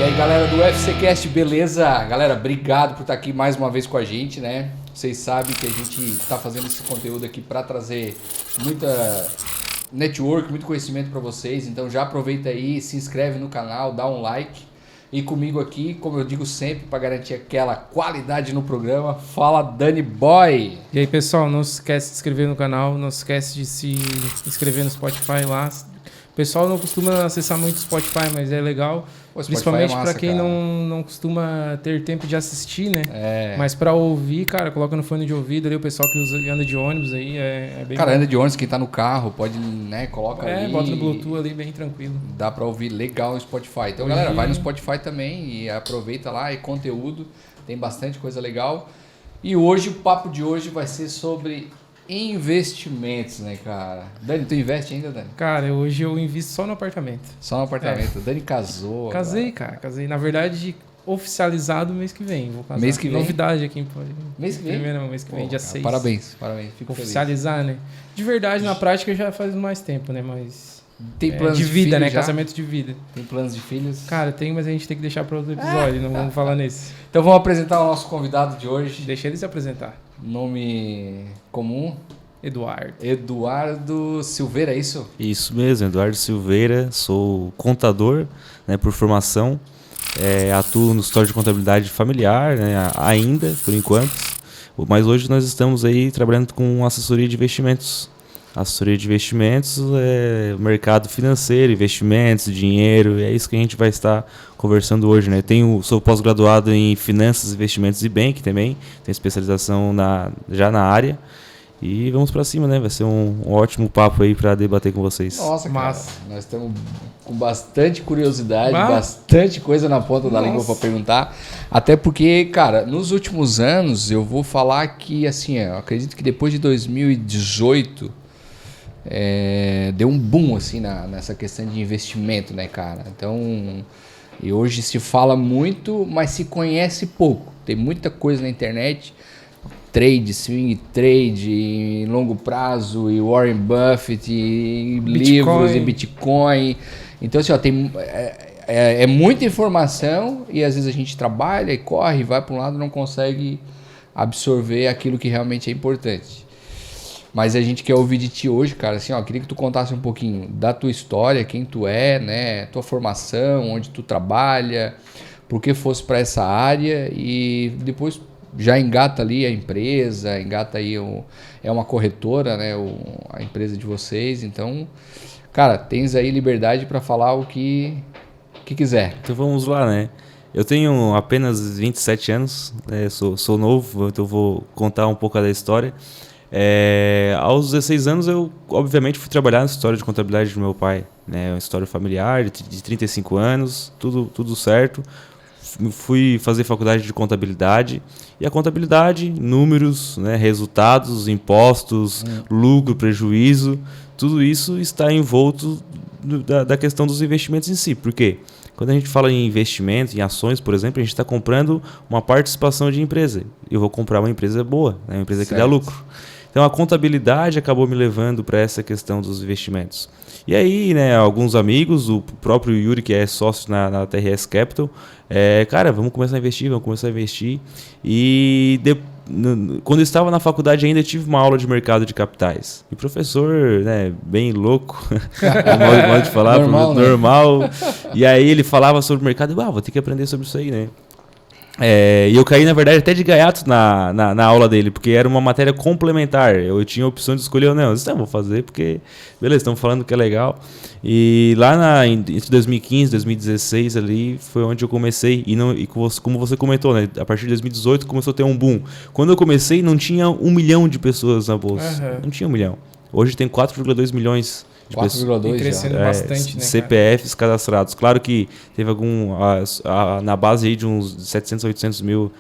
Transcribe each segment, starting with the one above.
aí, galera do UFCcast, beleza? Galera, obrigado por estar aqui mais uma vez com a gente, né? Vocês sabem que a gente está fazendo esse conteúdo aqui para trazer muita network, muito conhecimento para vocês. Então já aproveita aí, se inscreve no canal, dá um like. E comigo aqui, como eu digo sempre, para garantir aquela qualidade no programa, fala Dani Boy. E aí, pessoal, não se esquece de se inscrever no canal, não se esquece de se inscrever no Spotify lá. O pessoal não costuma acessar muito o Spotify, mas é legal. Principalmente para quem não costuma ter tempo de assistir, né? Mas para ouvir, cara, coloca no fone de ouvido ali, o pessoal que anda de ônibus aí, é bem Cara, bom. anda de ônibus, quem tá no carro, pode, né, coloca ali. Bota no Bluetooth ali, bem tranquilo. Dá para ouvir legal no Spotify. Então, galera, vai no Spotify também e aproveita lá, é conteúdo, tem bastante coisa legal. E hoje, o papo de hoje vai ser sobre investimentos, né, cara? Dani, tu investe ainda, Dani? Cara, hoje eu invisto só no apartamento. Só no apartamento. Dani casou. Casei, cara. Casei. Na verdade, oficializado mês que vem. Vou casar. Mês que vem? Novidade aqui em Pode. Mês que vem? Primeiro, mês que vem, dia 6. Parabéns. Fico oficializar, né? De verdade, na prática já faz mais tempo, né? Mas tem planos de vida, né? Já? Casamento de vida. Tem planos de filhos? Cara, tem, mas a gente tem que deixar para outro episódio, não vamos falar nesse. Então vamos apresentar o nosso convidado de hoje. Deixa ele se apresentar. Nome comum? Eduardo Silveira, é isso? Isso mesmo, Eduardo Silveira, sou contador, né, por formação, atuo no escritório de contabilidade familiar, né, ainda, por enquanto, mas hoje nós estamos aí trabalhando com assessoria de investimentos. Assessoria de investimentos é mercado financeiro, investimentos, dinheiro, é isso que a gente vai estar conversando hoje, né? Sou pós-graduado em finanças, investimentos e banking também, tenho especialização já na área. E vamos pra cima, né? Vai ser um ótimo papo aí pra debater com vocês. Nossa, cara, nós estamos com bastante curiosidade, bastante coisa na ponta da língua pra perguntar. Até porque, cara, nos últimos anos, eu vou falar que, assim, eu acredito que depois de 2018, deu um boom, assim, nessa questão de investimento, né, cara? Então, e hoje se fala muito, mas se conhece pouco. Tem muita coisa na internet. Trade, swing trade, longo prazo, e Warren Buffett, e livros, e Bitcoin. Então, assim, ó, tem, muita informação e às vezes a gente trabalha e corre, vai para um lado e não consegue absorver aquilo que realmente é importante. Mas a gente quer ouvir de ti hoje, cara, assim, ó, queria que tu contasse um pouquinho da tua história, quem tu é, né, tua formação, onde tu trabalha, por que fosse para essa área e depois já engata ali a empresa, engata aí é uma corretora, né, a empresa de vocês. Então, cara, tens aí liberdade para falar o que quiser. Então vamos lá, né? Eu tenho apenas 27 anos, né? Sou novo, então vou contar um pouco da história. Aos 16 anos eu, obviamente, fui trabalhar na história de contabilidade do meu pai, né? Uma história familiar de 35 anos, tudo certo. Fui fazer faculdade de contabilidade e a contabilidade, números, né, resultados, impostos, lucro, prejuízo, tudo isso está envolto da questão dos investimentos em si. Por quê? Quando a gente fala em investimento, em ações, por exemplo, a gente está comprando uma participação de empresa. Eu vou comprar uma empresa boa, né, uma empresa que dá lucro. Então a contabilidade acabou me levando para essa questão dos investimentos. E aí, né, alguns amigos, o próprio Yuri, que é sócio na TRS Capital, cara, vamos começar a investir. E quando eu estava na faculdade ainda tive uma aula de mercado de capitais. E o professor, né, bem louco, modo de falar, normal. Né? E aí ele falava sobre o mercado, vou ter que aprender sobre isso aí, né? E eu caí, na verdade, até de gaiato na aula dele, porque era uma matéria complementar. Eu tinha a opção de escolher ou não. Eu disse, vou fazer porque, beleza, estão falando que é legal. E lá entre 2015 e 2016 ali foi onde eu comecei. E como você comentou, né, a partir de 2018 começou a ter um boom. Quando eu comecei, não tinha 1 milhão de pessoas na bolsa. Não tinha 1 milhão. Hoje tem 4,2 milhões. 4,2 crescendo bastante, né, CPFs cadastrados. Claro que teve na base aí de uns 700, 800 mil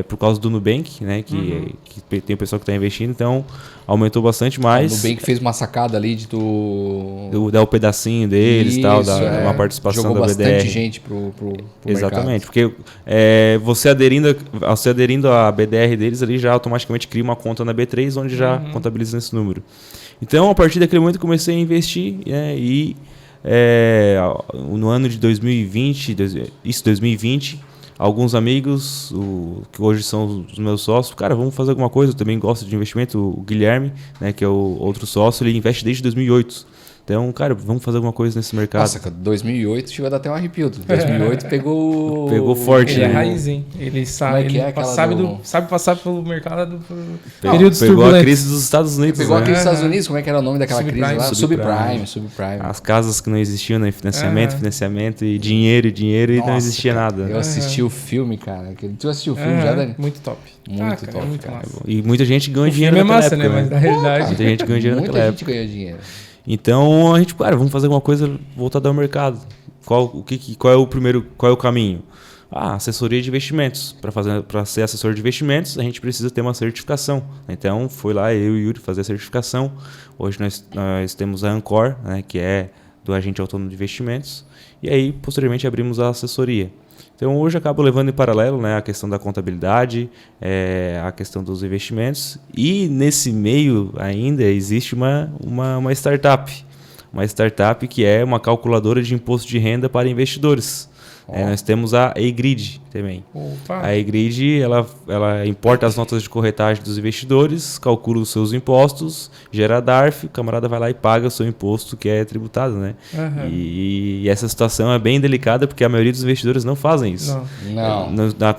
por causa do Nubank, né, que tem o pessoal que está investindo, então aumentou bastante mais. O Nubank fez uma sacada ali de dar o pedacinho deles e tal, uma participação jogou da BDR. Jogou bastante gente pro Exatamente, mercado. Porque você aderindo à BDR deles ali já automaticamente cria uma conta na B3 onde já contabiliza esse número. Então, a partir daquele momento, comecei a investir e no ano de 2020, alguns amigos, que hoje são os meus sócios, cara, vamos fazer alguma coisa, eu também gosto de investimento, o Guilherme, né, que é o outro sócio, ele investe desde 2008. Então, cara, vamos fazer alguma coisa nesse mercado. Nossa, 2008 chegou a dar até um arrepio. 2008 pegou forte. Ele é raiz, hein? Ele sabe, sabe passar pelo mercado períodos turbulentos. Pegou a crise dos Estados Unidos. Pegou a crise dos Estados Unidos, como é que era o nome daquela crise lá? Subprime. As casas que não existiam, né? Financiamento e dinheiro. Nossa, e não existia nada. Eu assisti o filme, cara. Tu assistiu o filme já, Dani? Muito top. Muito top, muito cara. massa. E muita gente ganhou dinheiro naquela época. Né? Mas na realidade... Muita gente ganhou dinheiro naquela época. Muita gente ganhou dinheiro. Então a gente, cara, vamos fazer alguma coisa voltada ao mercado. Qual é o caminho? Assessoria de investimentos. Para ser assessor de investimentos, a gente precisa ter uma certificação. Então foi lá eu e o Yuri fazer a certificação. Hoje nós temos a Ancor, né, que é do agente autônomo de investimentos. E aí, posteriormente, abrimos a assessoria. Então, hoje eu acabo levando em paralelo, né, a questão da contabilidade, a questão dos investimentos. E, nesse meio, ainda existe uma startup. Uma startup que é uma calculadora de imposto de renda para investidores. Nós temos a E-Grid também. Opa. A E-Grid, ela importa as notas de corretagem dos investidores, calcula os seus impostos, gera DARF, o camarada vai lá e paga o seu imposto que é tributado, né? Uhum. E essa situação é bem delicada porque a maioria dos investidores não fazem isso. Não.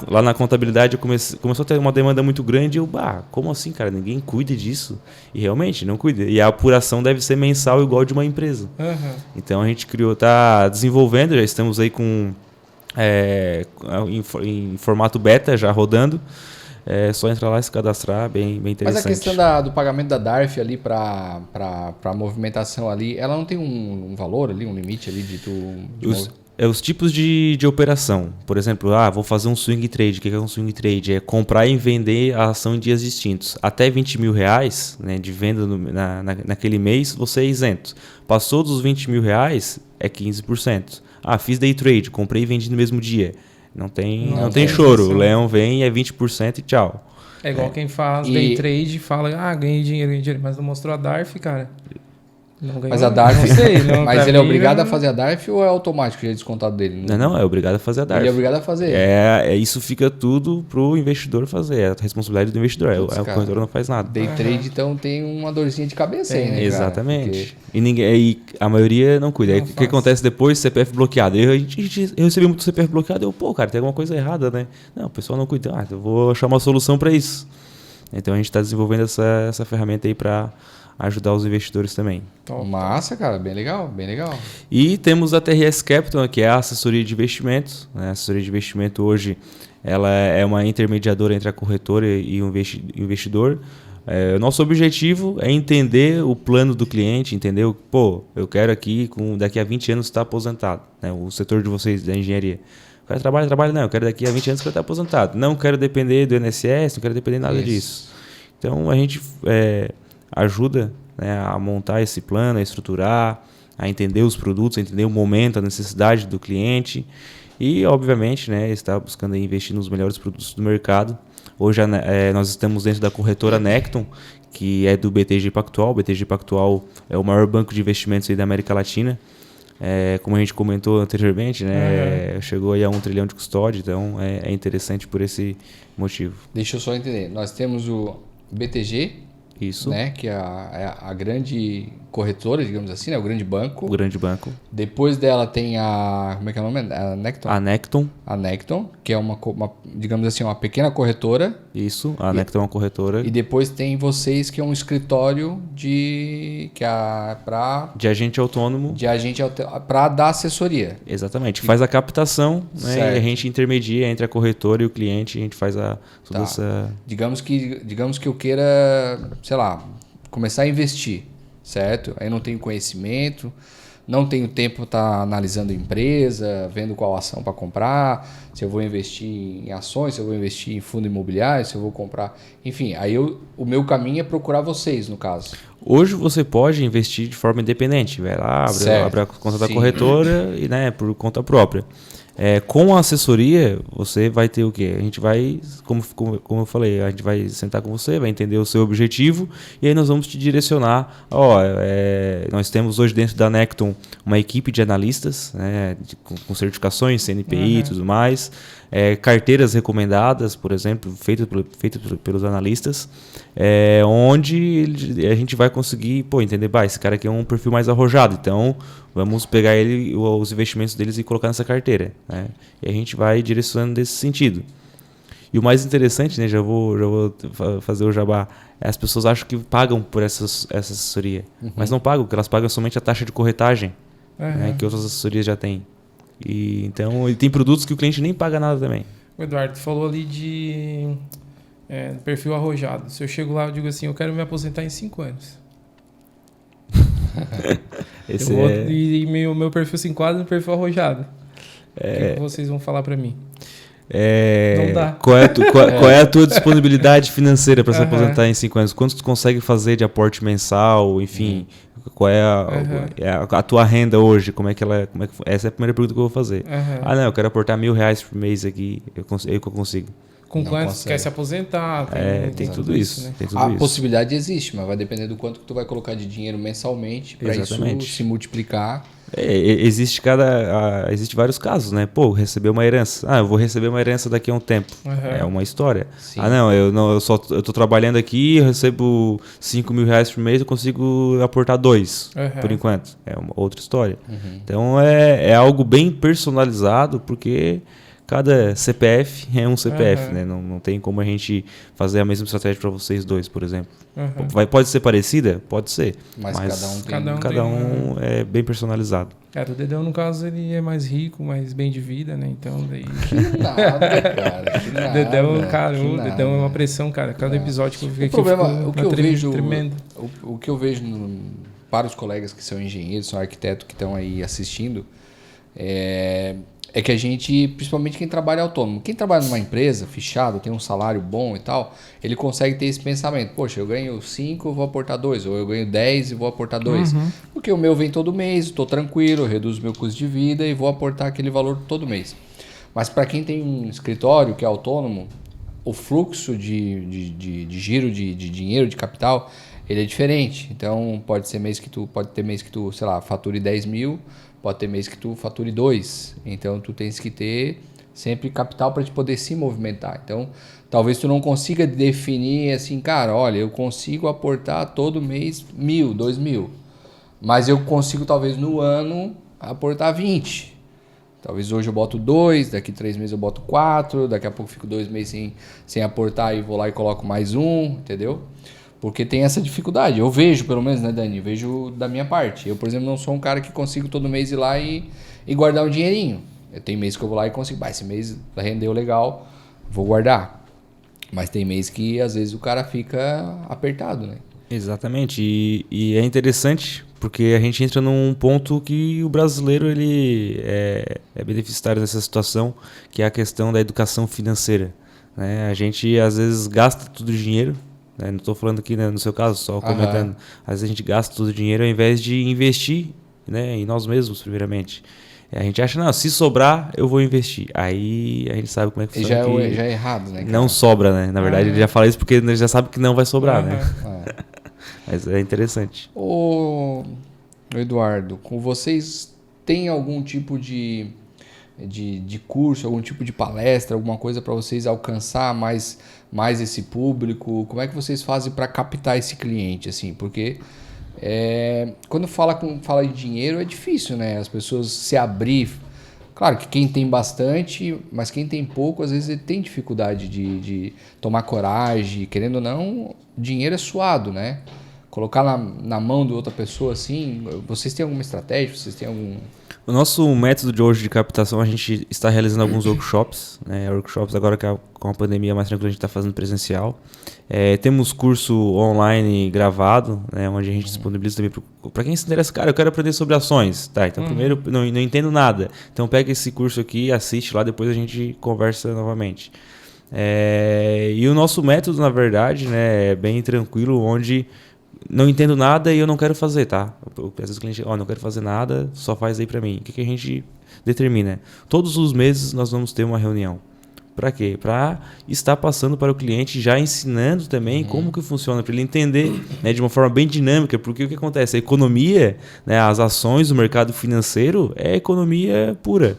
Lá na contabilidade começou a ter uma demanda muito grande e eu, como assim, cara? Ninguém cuida disso. E realmente, não cuida. E a apuração deve ser mensal igual de uma empresa. Uhum. Então a gente está desenvolvendo, já estamos aí com... em formato beta, já rodando. É só entrar lá e se cadastrar, bem interessante. Mas a questão do pagamento da DARF ali para movimentação ali, ela não tem um valor ali, um limite ali os tipos de operação. Por exemplo, vou fazer um swing trade. O que é um swing trade? É comprar e vender a ação em dias distintos. Até R$20 mil, né, de venda naquele mês, você é isento. Passou dos R$20 mil, é 15%. Fiz day trade, comprei e vendi no mesmo dia. Não tem choro. O leão vem, é 20% e tchau. É igual quem faz day trade e fala, ganhei dinheiro, mas não mostrou a DARF, cara. Não ganhou. Mas a DARF, não sei, não, mas ele é obrigado a fazer a DARF ou é automático já descontado dele? Não, é obrigado a fazer a DARF. Ele é obrigado a fazer. Isso fica tudo pro investidor fazer. É a responsabilidade do investidor. A corretora não faz nada. Day trade, então, tem uma dorzinha de cabeça aí, né? Exatamente. Porque... E a maioria não cuida. O que acontece depois? CPF bloqueado. Eu recebi muito CPF bloqueado. Cara, tem alguma coisa errada, né? Não, o pessoal não cuida. Eu vou achar uma solução para isso. Então a gente está desenvolvendo essa ferramenta aí para ajudar os investidores também. Massa, cara, bem legal, bem legal. E temos a TRS Capital, que é a assessoria de investimentos. A assessoria de investimento hoje ela é uma intermediadora entre a corretora e o investidor. O nosso objetivo é entender o plano do cliente, entender eu quero aqui, daqui a 20 anos estar aposentado. Né? O setor de vocês, da engenharia. O cara trabalha, não, eu quero daqui a 20 anos que eu estar aposentado. Não quero depender do INSS, não quero depender de nada disso. Então a gente ajuda, né, a montar esse plano, a estruturar, a entender os produtos, a entender o momento, a necessidade do cliente e, obviamente, né, está buscando investir nos melhores produtos do mercado. Hoje nós estamos dentro da corretora Necton, que é do BTG Pactual. O BTG Pactual é o maior banco de investimentos aí da América Latina. Como a gente comentou anteriormente, né, chegou aí a 1 trilhão de custódia, então é interessante por esse motivo. Deixa eu só entender. Nós temos o BTG, isso, né, que é a grande corretora, digamos assim, né, o grande banco. O grande banco. Depois dela tem como é que é o nome? A Necton? A Necton, que é uma digamos assim, uma pequena corretora. Isso, a Necton é uma corretora. E depois tem vocês, que é um escritório de agente autônomo. Para dar assessoria. Exatamente. Faz a captação, né, e a gente intermedia entre a corretora e o cliente, a gente faz toda essa... Digamos que eu queira, sei lá, começar a investir, certo? Aí não tenho conhecimento, não tenho tempo para estar analisando a empresa, vendo qual ação para comprar, se eu vou investir em ações, se eu vou investir em fundo imobiliário, se eu vou comprar... Enfim, aí o meu caminho é procurar vocês, no caso. Hoje você pode investir de forma independente. Vai lá, abre a conta da corretora e, né, por conta própria. Com a assessoria, você vai ter o quê? A gente vai, como eu falei, a gente vai sentar com você, vai entender o seu objetivo e aí nós vamos te direcionar. Nós temos hoje dentro da Necton uma equipe de analistas, né, com certificações, CNPI e tudo mais, carteiras recomendadas, por exemplo, feitas pelos analistas, onde a gente vai conseguir entender, esse cara aqui é um perfil mais arrojado, então vamos pegar os investimentos deles e colocar nessa carteira, né? E a gente vai direcionando nesse sentido. E o mais interessante, né, já vou fazer o jabá, as pessoas acham que pagam por essa assessoria, mas não pagam, porque elas pagam somente a taxa de corretagem, né, que outras assessorias já têm. Então, tem produtos que o cliente nem paga nada também. O Eduardo falou ali de perfil arrojado. Se eu chego lá e digo assim, eu quero me aposentar em 5 anos. E meu perfil se enquadra no perfil arrojado. O que vocês vão falar para mim? Não dá. Qual é a tua disponibilidade financeira para se aposentar em 5 anos? Quanto tu consegue fazer de aporte mensal? Enfim, qual é a tua renda hoje? Essa é a primeira pergunta que eu vou fazer. Não, eu quero aportar R$1.000 por mês aqui. Eu consigo. Com quanto quer se aposentar? Tem tudo isso. Né? Tem tudo a isso. possibilidade existe, mas vai depender do quanto que tu vai colocar de dinheiro mensalmente para isso se multiplicar. Existe vários casos, né? Receber uma herança. Eu vou receber uma herança daqui a um tempo. É uma história. Sim. Eu tô trabalhando aqui, eu recebo R$5.000 por mês, eu consigo aportar 2 por enquanto. É uma outra história. Então é algo bem personalizado, porque cada CPF é um CPF, né? Não tem como a gente fazer a mesma estratégia para vocês dois, por exemplo. Pode ser parecida? Pode ser. Mas cada um é bem personalizado. O Dedão, no caso, ele é mais rico, mais bem de vida, né? Então, daí... Que nada, cara. Que nada. O Dedão é uma pressão, cara. Cada episódio que eu fico aqui, tremendo. O que eu vejo para os colegas que são engenheiros, são arquitetos que estão aí assistindo, é que a gente, principalmente quem trabalha autônomo, quem trabalha numa empresa, fechado, tem um salário bom e tal, ele consegue ter esse pensamento, poxa, eu ganho 5, eu vou aportar 2, ou eu ganho 10 e vou aportar 2. Porque o meu vem todo mês, estou tranquilo, eu reduzo meu custo de vida e vou aportar aquele valor todo mês. Mas para quem tem um escritório que é autônomo, o fluxo de giro de dinheiro, de capital, ele é diferente. Então pode ter mês que tu, sei lá, fature 10 mil, pode ter mês que tu fature 2. Então, tu tens que ter sempre capital para te poder se movimentar. Então, talvez tu não consiga definir assim, cara, olha, eu consigo aportar todo mês 1.000, 2.000. Mas eu consigo, talvez, no ano, aportar 20. Talvez hoje eu boto 2, daqui 3 meses eu boto 4, daqui a pouco fico 2 meses sem aportar e vou lá e coloco mais 1, entendeu? Porque tem essa dificuldade. Eu vejo, pelo menos, né, Dani? Vejo da minha parte. Eu, por exemplo, não sou um cara que consigo todo mês ir lá e guardar um dinheirinho. Tem mês que eu vou lá e consigo. Esse mês rendeu legal, vou guardar. Mas tem mês que, às vezes, o cara fica apertado, né? Exatamente. E é interessante porque a gente entra num ponto que o brasileiro ele é beneficiário dessa situação, que é a questão da educação financeira, né? A gente, às vezes, gasta todo o dinheiro. Não estou falando aqui, né, no seu caso, só comentando. Às vezes a gente gasta todo o dinheiro ao invés de investir, né, em nós mesmos, primeiramente. A gente acha, não, se sobrar, eu vou investir. Aí a gente sabe como é que funciona. Já é errado, né? Cara? Não sobra, né? Na verdade, ele já fala isso porque ele já sabe que não vai sobrar, né? Mas é interessante. Ô, Eduardo, com vocês tem algum tipo de curso, algum tipo de palestra, alguma coisa para vocês alcançar mais esse público? Como é que vocês fazem para captar esse cliente, assim? Porque quando fala de dinheiro é difícil, né? As pessoas se abrir. Claro que quem tem bastante, mas quem tem pouco, às vezes ele tem dificuldade de tomar coragem. Querendo ou não, dinheiro é suado, né? Colocar na mão de outra pessoa, assim, vocês têm alguma estratégia? Vocês têm algum... O nosso método de hoje de captação, a gente está realizando alguns workshops, né? Workshops agora que com a pandemia mais tranquila a gente está fazendo presencial. Temos curso online gravado, né? Onde a gente disponibiliza também para quem se interessa. Cara, eu quero aprender sobre ações. Tá, então primeiro não entendo nada. Então pega esse curso aqui, assiste lá, depois a gente conversa novamente. E o nosso método, na verdade, né, é bem tranquilo, onde não entendo nada e eu não quero fazer, tá? Às vezes o cliente, não quero fazer nada, só faz aí para mim. O que a gente determina? Todos os meses nós vamos ter uma reunião. Para quê? Para estar passando para o cliente, já ensinando também como que funciona, para ele entender, né, de uma forma bem dinâmica, porque o que acontece? A economia, né, as ações do mercado financeiro é economia pura.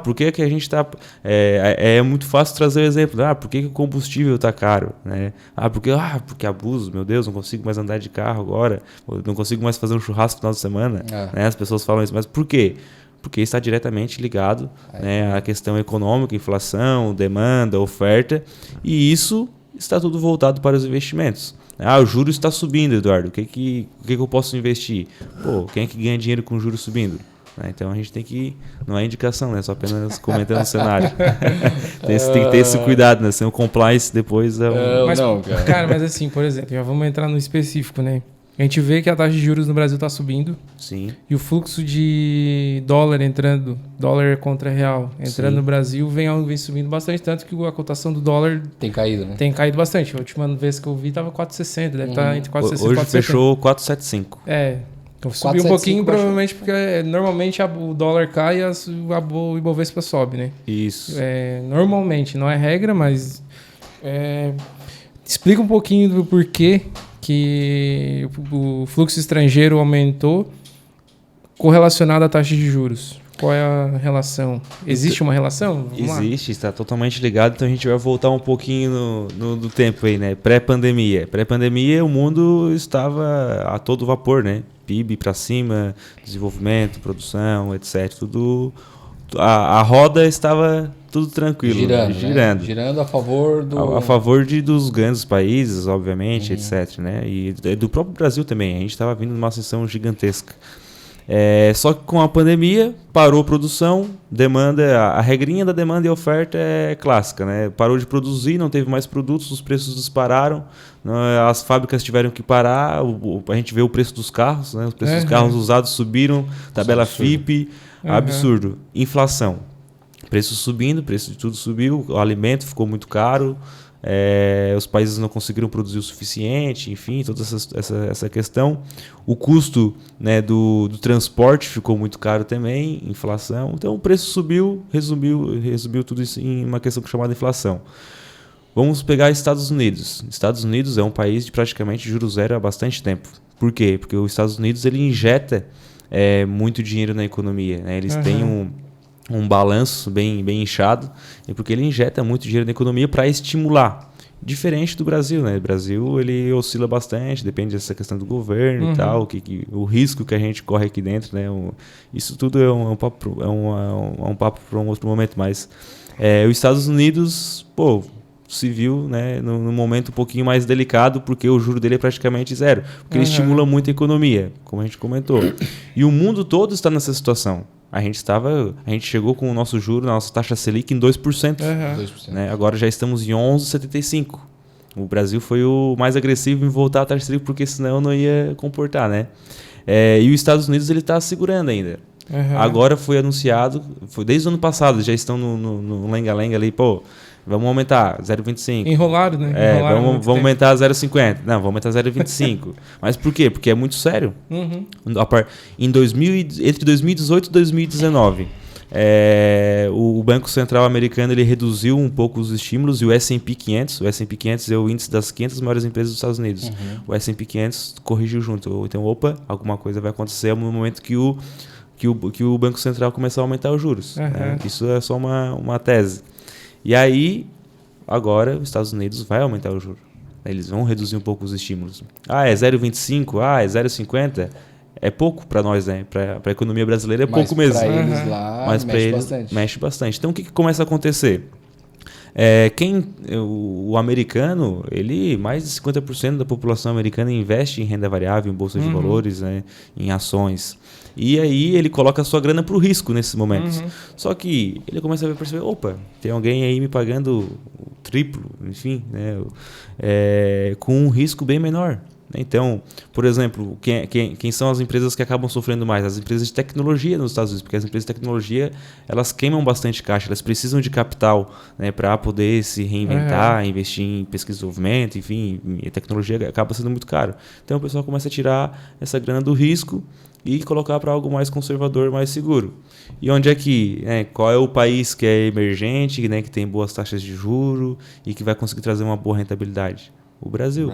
Por que a gente está... É muito fácil trazer o exemplo. Por que o combustível está caro? Né? Porque abuso, meu Deus, não consigo mais andar de carro agora, não consigo mais fazer um churrasco no final de semana. Né? As pessoas falam isso, mas por quê? Porque está diretamente ligado, né, à questão econômica, inflação, demanda, oferta, e isso está tudo voltado para os investimentos. O juro está subindo, Eduardo, o que eu posso investir? Quem é que ganha dinheiro com o juro subindo? Então a gente tem que... Não é indicação, né? Só apenas comentando o cenário. Tem que ter esse cuidado, né? Sem o compliance depois... Cara, mas assim, por exemplo, já vamos entrar no específico, né? A gente vê que a taxa de juros no Brasil está subindo. Sim. E o fluxo de dólar contra real, entrando Sim. no Brasil, vem subindo bastante. Tanto que a cotação do dólar... Tem caído, né? Tem caído bastante. A última vez que eu vi estava 4,60. Deve estar entre 4,60 e 4,70. Hoje fechou 4,75. Então subiu um pouquinho, provavelmente, porque normalmente o dólar cai e o Ibovespa sobe, né? Isso. Normalmente, não é regra, mas... Explica um pouquinho do porquê que o fluxo estrangeiro aumentou correlacionado à taxa de juros. Qual é a relação? Existe uma relação? Existe, está totalmente ligado. Então a gente vai voltar um pouquinho no tempo aí, né? Pré-pandemia. Pré-pandemia o mundo estava a todo vapor, né? PIB para cima, desenvolvimento, produção, etc. Tudo... A roda estava tudo tranquilo, girando. Né? Girando a favor a favor dos grandes países, obviamente, etc. Né? E do próprio Brasil também. A gente estava vindo numa ascensão gigantesca. Só que com a pandemia parou a produção, demanda, a regrinha da demanda e oferta é clássica, né? Parou de produzir, não teve mais produtos, os preços dispararam, as fábricas tiveram que parar, a gente vê o preço dos carros, né? Os preços dos carros usados subiram, tabela FIPE, absurdo. Inflação, preço subindo, preço de tudo subiu, o alimento ficou muito caro, os países não conseguiram produzir o suficiente, enfim, toda essa questão. O custo, né, do transporte ficou muito caro também, inflação. Então o preço subiu, resumiu tudo isso em uma questão chamada inflação. Vamos pegar Estados Unidos. Estados Unidos é um país de praticamente juros zero há bastante tempo. Por quê? Porque os Estados Unidos ele injeta muito dinheiro na economia, né? Eles têm um balanço bem inchado, e porque ele injeta muito dinheiro na economia para estimular. Diferente do Brasil, né? O Brasil ele oscila bastante, depende dessa questão do governo e tal, o risco que a gente corre aqui dentro, né? Isso tudo é um papo para um outro momento, mas os Estados Unidos, se viu, né, num momento um pouquinho mais delicado, porque o juro dele é praticamente zero, porque ele estimula muito a economia, como a gente comentou. E o mundo todo está nessa situação. A gente chegou com o nosso juro, a nossa taxa Selic em 2%. 2%. Né? Agora já estamos em 11,75%. O Brasil foi o mais agressivo em voltar a taxa Selic, porque senão não ia comportar, né? E os Estados Unidos ele está segurando ainda. Agora foi anunciado, foi desde o ano passado, já estão no lenga-lenga ali, vamos aumentar 0,25. Enrolado, né? Vamos aumentar 0,50. Não, vamos aumentar 0,25. Mas por quê? Porque é muito sério. Entre 2018 e 2019, o Banco Central americano ele reduziu um pouco os estímulos e o S&P 500, o S&P 500 é o índice das 500 maiores empresas dos Estados Unidos. O S&P 500 corrigiu junto. Então, alguma coisa vai acontecer no momento que o Banco Central começar a aumentar os juros. Né? Isso é só uma tese. E aí, agora, os Estados Unidos vai aumentar o juro. Eles vão reduzir um pouco os estímulos. É 0,25? É 0,50? É pouco para nós, né? Para a economia brasileira é pouco mesmo. Para eles lá, mas para eles mexe bastante. Então, o que começa a acontecer? O americano, mais de 50% da população americana investe em renda variável, em bolsa de valores, né? Em ações. E aí ele coloca a sua grana para o risco nesses momentos. Só que ele começa a perceber, tem alguém aí me pagando o triplo, enfim, né? Com um risco bem menor. Então, por exemplo, quem são as empresas que acabam sofrendo mais? As empresas de tecnologia nos Estados Unidos, porque as empresas de tecnologia, elas queimam bastante caixa, elas precisam de capital, né, para poder se reinventar, investir em pesquisa e desenvolvimento, enfim, a tecnologia acaba sendo muito caro. Então, o pessoal começa a tirar essa grana do risco e colocar para algo mais conservador, mais seguro. E onde é que, qual é o país que é emergente, né, que tem boas taxas de juros e que vai conseguir trazer uma boa rentabilidade? O Brasil.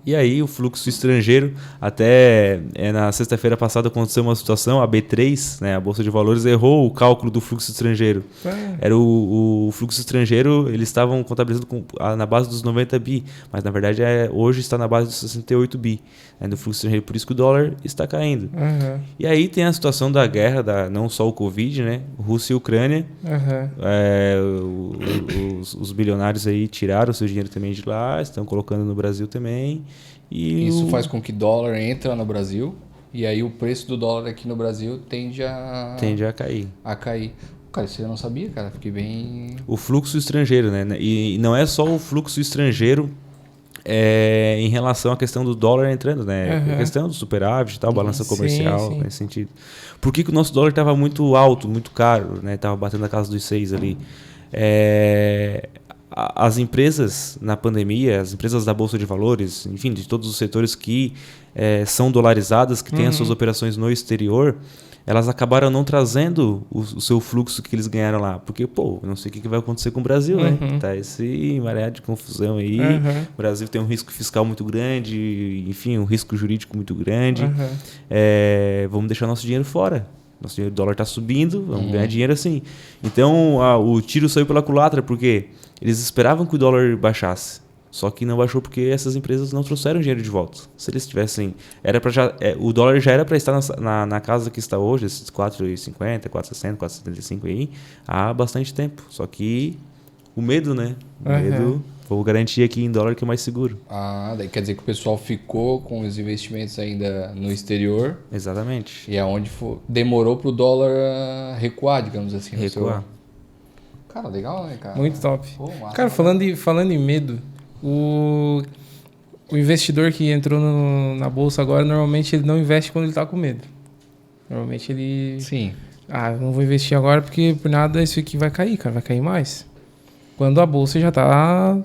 E aí o fluxo estrangeiro, até na sexta-feira passada aconteceu uma situação, a B3, né, a Bolsa de Valores, errou o cálculo do fluxo estrangeiro. Era o fluxo estrangeiro, eles estavam contabilizando na base dos 90 bi, mas na verdade hoje está na base dos 68 bi, né, do fluxo estrangeiro, por isso que o dólar está caindo. E aí tem a situação da guerra, não só o Covid, né, Rússia e Ucrânia, os bilionários aí tiraram o seu dinheiro também de lá, estão colocando no Brasil também. E isso faz com que dólar entra no Brasil e aí o preço do dólar aqui no Brasil tende a cair. Cara, isso eu não sabia, cara. Fiquei bem... O fluxo estrangeiro, né? E não é só o fluxo estrangeiro em relação à questão do dólar entrando, né? A questão do superávit e tal, balança comercial, sim. Nesse sentido. Por que o nosso dólar estava muito alto, muito caro, né? Estava batendo na casa dos 6 ali. As empresas na pandemia, as empresas da Bolsa de Valores, enfim, de todos os setores que são dolarizadas, que têm as suas operações no exterior, elas acabaram não trazendo o seu fluxo que eles ganharam lá. Porque, não sei o que vai acontecer com o Brasil, né? Tá esse maré de confusão aí. O Brasil tem um risco fiscal muito grande, enfim, um risco jurídico muito grande. Vamos deixar nosso dinheiro fora. Nosso dólar está subindo, vamos ganhar dinheiro assim. Então, o tiro saiu pela culatra, porque eles esperavam que o dólar baixasse. Só que não baixou porque essas empresas não trouxeram dinheiro de volta. Se eles tivessem... o dólar já era para estar na casa que está hoje, esses 4,50, 4,60, 4,75 aí, há bastante tempo. Só que o medo, né? O medo... Vou garantir aqui em dólar que é mais seguro. Daí quer dizer que o pessoal ficou com os investimentos ainda no exterior. Exatamente. E é onde demorou pro dólar recuar, digamos assim. Recuar. Cara, legal, né, cara? Muito top. Cara, falando em medo, o investidor que entrou na bolsa agora, normalmente ele não investe quando ele tá com medo. Normalmente ele... Sim. Não vou investir agora porque por nada isso aqui vai cair, cara. Vai cair mais. Quando a bolsa já tá...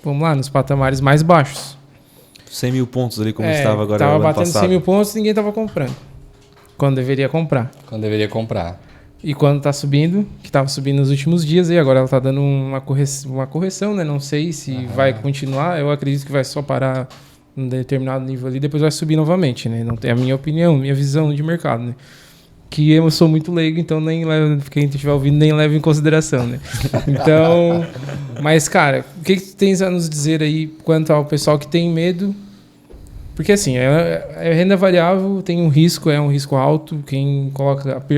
Vamos lá, nos patamares mais baixos. 100 mil pontos ali, como estava agora no ano passado. Estava batendo 100 mil pontos e ninguém estava comprando. Quando deveria comprar. E quando está subindo, que estava subindo nos últimos dias, e agora ela está dando uma correção, né? Não sei se vai continuar. Eu acredito que vai só parar num determinado nível ali, depois vai subir novamente, né? Não tem a minha opinião, minha visão de mercado, né? Que eu sou muito leigo, então nem levo, quem estiver ouvindo nem leva em consideração, né? Então, mas cara, o que tu tens a nos dizer aí quanto ao pessoal que tem medo? Porque assim, renda variável tem um risco alto, quem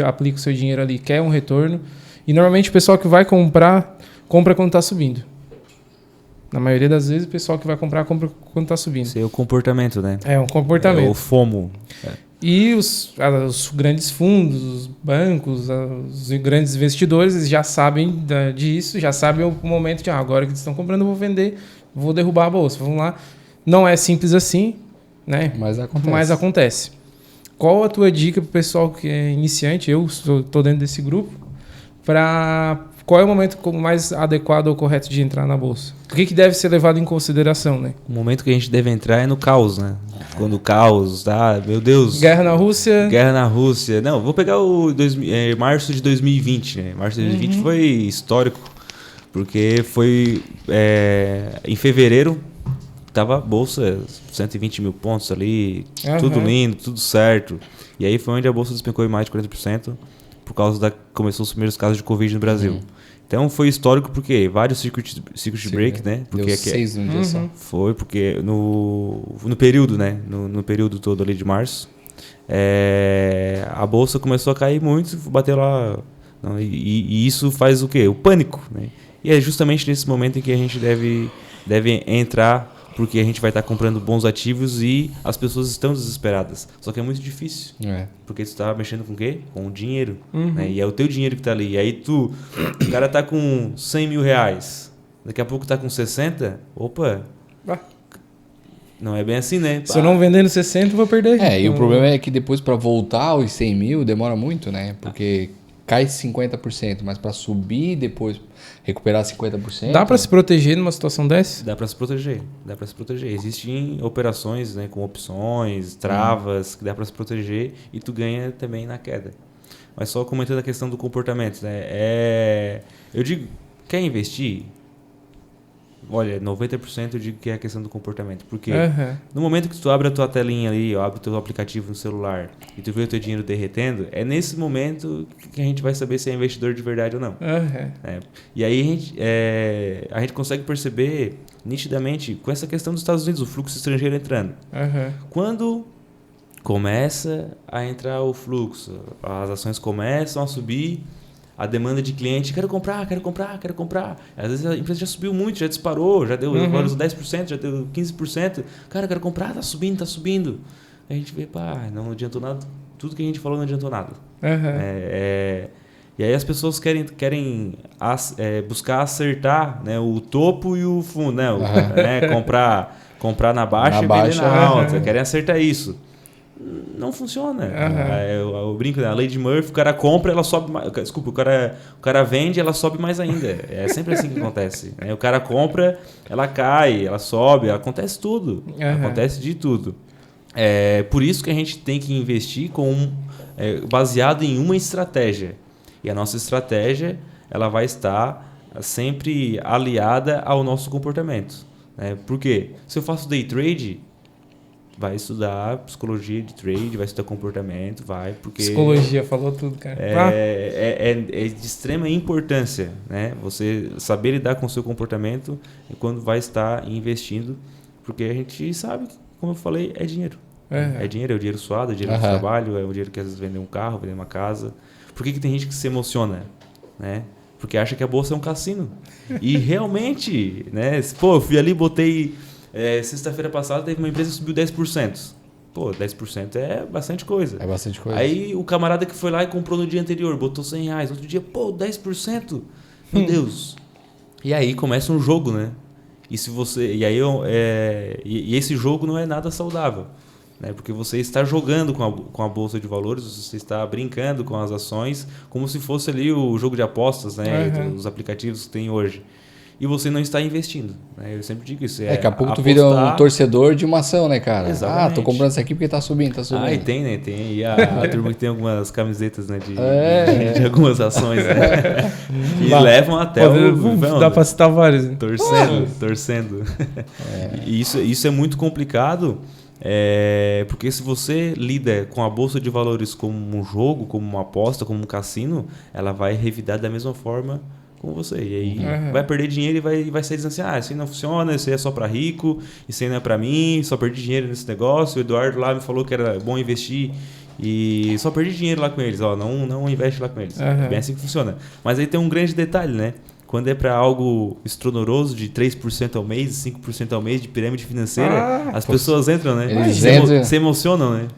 aplica o seu dinheiro ali quer um retorno, e normalmente o pessoal que vai compra quando está subindo. Na maioria das vezes o pessoal que vai compra quando está subindo. Isso é o comportamento, né? É um comportamento. É o FOMO. E os grandes fundos, os bancos, os grandes investidores, eles já sabem disso, já sabem o momento de agora que eles estão comprando, eu vou vender, vou derrubar a bolsa. Vamos lá. Não é simples assim, né? Mas acontece. Qual a tua dica para o pessoal que é iniciante? Eu estou dentro desse grupo. Qual é o momento mais adequado ou correto de entrar na bolsa? O que deve ser levado em consideração, né? O momento que a gente deve entrar é no caos, né? Quando o caos, meu Deus... Guerra na Rússia. Não, vou pegar março de 2020, né? Março de 2020 foi histórico, porque foi em fevereiro, tava a bolsa 120 mil pontos ali, tudo lindo, tudo certo. E aí foi onde a bolsa despencou em mais de 40%, por causa começou os primeiros casos de Covid no Brasil. Então foi histórico porque vários circuit break, né? Porque deu 6 num dia só. Foi porque no período, né? No período todo ali de março, a bolsa começou a cair muito, bateu lá. E isso faz o quê? O pânico, né? E é justamente nesse momento em que a gente deve entrar, porque a gente vai estar comprando bons ativos e as pessoas estão desesperadas. Só que é muito difícil. Porque tu está mexendo com o quê? Com o dinheiro. Né? E é o teu dinheiro que está ali. E aí o cara tá com 100 mil reais. Daqui a pouco tá com 60. Opa! Não é bem assim, né? Se eu não vender no 60, eu vou perder. E o problema é que depois para voltar aos 100 mil demora muito, né? Porque cai 50%, mas para subir depois recuperar 50%... Dá para se proteger numa situação dessa? Dá para se proteger. Existem operações, né, com opções, travas, que dá para se proteger e tu ganha também na queda. Mas só comentando a questão do comportamento, né? Eu digo, quer investir? Olha, 90% eu digo que é a questão do comportamento. Porque no momento que tu abre a tua telinha ali, abre o teu aplicativo no celular e tu vê o teu dinheiro derretendo, é nesse momento que a gente vai saber se é investidor de verdade ou não. E aí a gente consegue perceber nitidamente com essa questão dos Estados Unidos, o fluxo estrangeiro entrando. Quando começa a entrar o fluxo, as ações começam a subir, a demanda de cliente, quero comprar. Às vezes a empresa já subiu muito, já disparou, já deu valorizou 10%, já deu 15%. Cara, eu quero comprar, tá subindo. Aí a gente vê, não adiantou nada, tudo que a gente falou não adiantou nada. E aí as pessoas querem buscar acertar, né, o topo e o fundo, né? Comprar na baixa e vender na alta, querem acertar isso. Não funciona. Eu brinco, né? A lei de Murphy, o cara compra, ela sobe mais. Desculpa, o cara vende, ela sobe mais ainda. É sempre assim que acontece. Né? O cara compra, ela cai, ela sobe, acontece tudo. Acontece de tudo. Por isso que a gente tem que investir baseado em uma estratégia. E a nossa estratégia, ela vai estar sempre aliada ao nosso comportamento. Né? Por quê? Se eu faço day trade, vai estudar psicologia de trade, vai estudar comportamento, porque... Psicologia, falou tudo, cara. É de extrema importância, né? Você saber lidar com o seu comportamento quando vai estar investindo, porque a gente sabe que, como eu falei, é dinheiro. É dinheiro suado, é dinheiro do trabalho, é o dinheiro que às vezes vende um carro, vende uma casa. Por que tem gente que se emociona? Né? Porque acha que a bolsa é um cassino. E realmente, né? Eu fui ali, botei... sexta-feira passada teve uma empresa que subiu 10%. 10% é bastante coisa. Aí o camarada que foi lá e comprou no dia anterior, botou R$100. Outro dia, 10%? Meu Deus. E aí começa um jogo, né? E esse jogo não é nada saudável. Né? Porque você está jogando com a bolsa de valores, você está brincando com as ações, como se fosse ali o jogo de apostas, né? Os aplicativos que tem hoje. E você não está investindo. Né? Eu sempre digo isso. Daqui a pouco tu vira um torcedor de uma ação, né, cara? Exatamente. Tô comprando isso aqui porque tá subindo. E tem, né? Tem aí a turma que tem algumas camisetas, né? De algumas ações, né? E levam até dá para citar vários. Né? Torcendo. E isso é muito complicado, porque se você lida com a bolsa de valores como um jogo, como uma aposta, como um cassino, ela vai revidar da mesma forma com você. E aí vai perder dinheiro e vai sair dizendo assim, isso aí não funciona, isso aí é só para rico, isso aí não é para mim, só perdi dinheiro nesse negócio, o Eduardo lá me falou que era bom investir e só perdi dinheiro lá com eles, não investe lá com eles. É bem assim que funciona. Mas aí tem um grande detalhe, né? Quando é para algo estronoroso de 3% ao mês, 5% ao mês de pirâmide financeira, as pessoas entram, né? Se emocionam, né?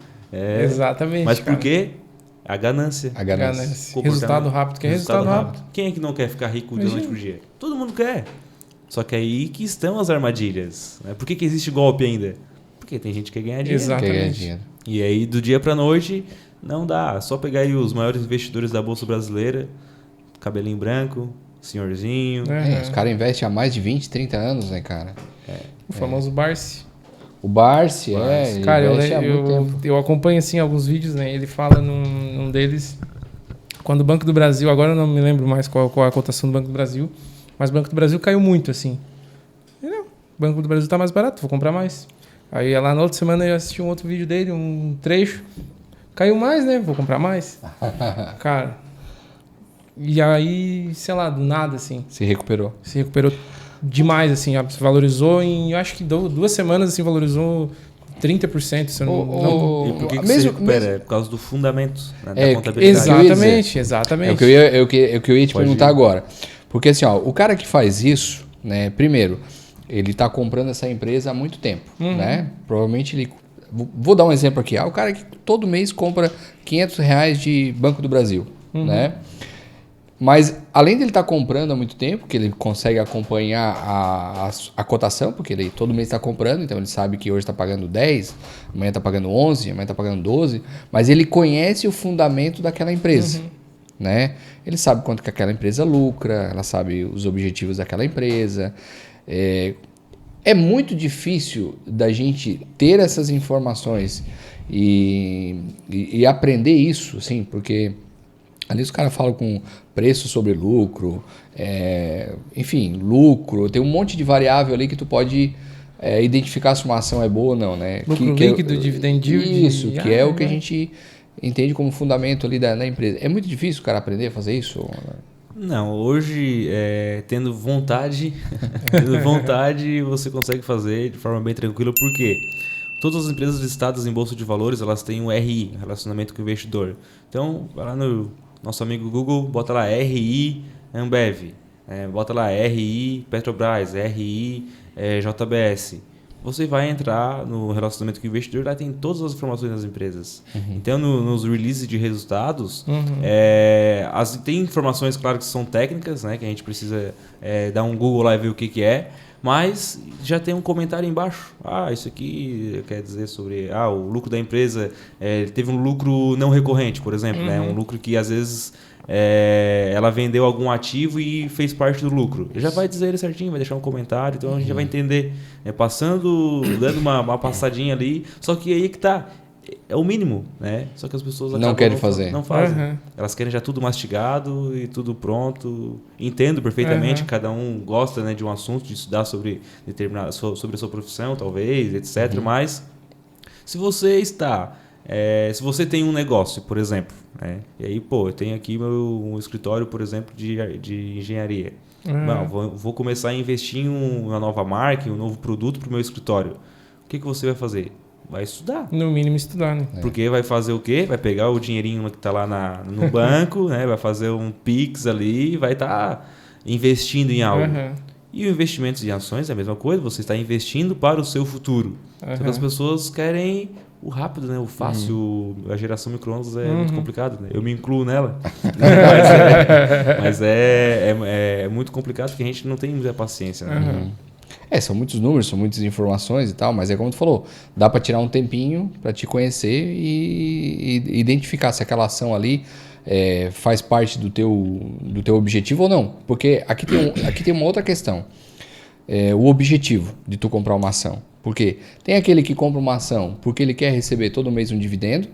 Exatamente. Mas por quê? A ganância. Resultado rápido. Resultado rápido. Quem é que não quer ficar rico da noite pro dia? Todo mundo quer. Só que aí que estão as armadilhas. Né? Por que existe golpe ainda? Porque tem gente que quer ganhar dinheiro. Exatamente. E aí, do dia pra noite, não dá. Só pegar aí os maiores investidores da Bolsa Brasileira, cabelinho branco, senhorzinho. Os caras investem há mais de 20, 30 anos, né, cara? O famoso Barsi. O Barsi, Cara, eu acompanho assim alguns vídeos, né? Ele fala num deles, quando o Banco do Brasil, agora eu não me lembro mais qual é a cotação do Banco do Brasil, mas o Banco do Brasil caiu muito, assim. O Banco do Brasil tá mais barato, vou comprar mais. Aí lá na outra semana eu assisti um outro vídeo dele, um trecho, caiu mais, né? Vou comprar mais. Cara, e aí, sei lá, do nada, assim. Se recuperou demais, assim, valorizou em, eu acho que 2 semanas, assim, valorizou 30%. Se eu não... E por que se recupera? É por causa do fundamento, né, da contabilidade. Exatamente. É o que eu ia te perguntar agora. Porque assim, o cara que faz isso, né, primeiro, ele está comprando essa empresa há muito tempo, né? Provavelmente ele... Vou dar um exemplo aqui. O cara que todo mês compra R$500 de Banco do Brasil, né? Mas, além dele estar comprando há muito tempo, que ele consegue acompanhar a cotação, porque ele todo mês está comprando, então ele sabe que hoje está pagando 10, amanhã está pagando 11, amanhã está pagando 12, mas ele conhece o fundamento daquela empresa, né? Ele sabe quanto que aquela empresa lucra, ela sabe os objetivos daquela empresa. É muito difícil da gente ter essas informações e aprender isso, assim, porque... Ali os caras falam com preço sobre lucro, enfim, lucro. Tem um monte de variável ali que tu pode identificar se uma ação é boa ou não, né? Lucro líquido, dividend yield. Isso, que é o que a gente entende como fundamento ali da empresa. É muito difícil o cara aprender a fazer isso? Não, hoje, tendo vontade, você consegue fazer de forma bem tranquila. Por quê? Todas as empresas listadas em Bolsa de Valores, elas têm um RI, relacionamento com o investidor. Então, vai lá no nosso amigo Google, bota lá RI Ambev, bota lá RI Petrobras, RI JBS. Você vai entrar no relacionamento com o investidor, lá tem todas as informações das empresas. Então, nos releases de resultados, tem informações, claro, que são técnicas, né, que a gente precisa dar um Google lá e ver o que é. Mas já tem um comentário embaixo. Isso aqui quer dizer sobre o lucro da empresa. Teve um lucro não recorrente, por exemplo. Né? Um lucro que às vezes ela vendeu algum ativo e fez parte do lucro. Já vai dizer ele certinho, vai deixar um comentário. Então a gente já vai entender. Dando uma passadinha ali. Só que aí que tá. É o mínimo, né? Só que as pessoas não querem fazer. Não fazem. Elas querem já tudo mastigado e tudo pronto. Entendo perfeitamente, cada um gosta, né, de um assunto, de estudar sobre a sua profissão, talvez, etc. Mas se você se você tem um negócio, por exemplo, né? E aí, eu tenho aqui um escritório, por exemplo, de engenharia. Vou começar a investir em uma nova marca, em um novo produto para o meu escritório. O que você vai fazer? Vai estudar. No mínimo estudar, né? Porque vai fazer o quê? Vai pegar o dinheirinho que está lá no banco, né? Vai fazer um Pix ali, vai estar investindo em algo. E o investimento em ações é a mesma coisa, você está investindo para o seu futuro. Só que as pessoas querem o rápido, né? O fácil. A geração micro-ondas é muito complicado, né? Eu me incluo nela. Mas é muito complicado porque a gente não tem muita paciência, né? São muitos números, são muitas informações e tal, mas é como tu falou, dá para tirar um tempinho para te conhecer e identificar se aquela ação ali faz parte do teu objetivo ou não. Porque aqui tem uma outra questão, o objetivo de tu comprar uma ação. Porque tem aquele que compra uma ação porque ele quer receber todo mês um dividendo,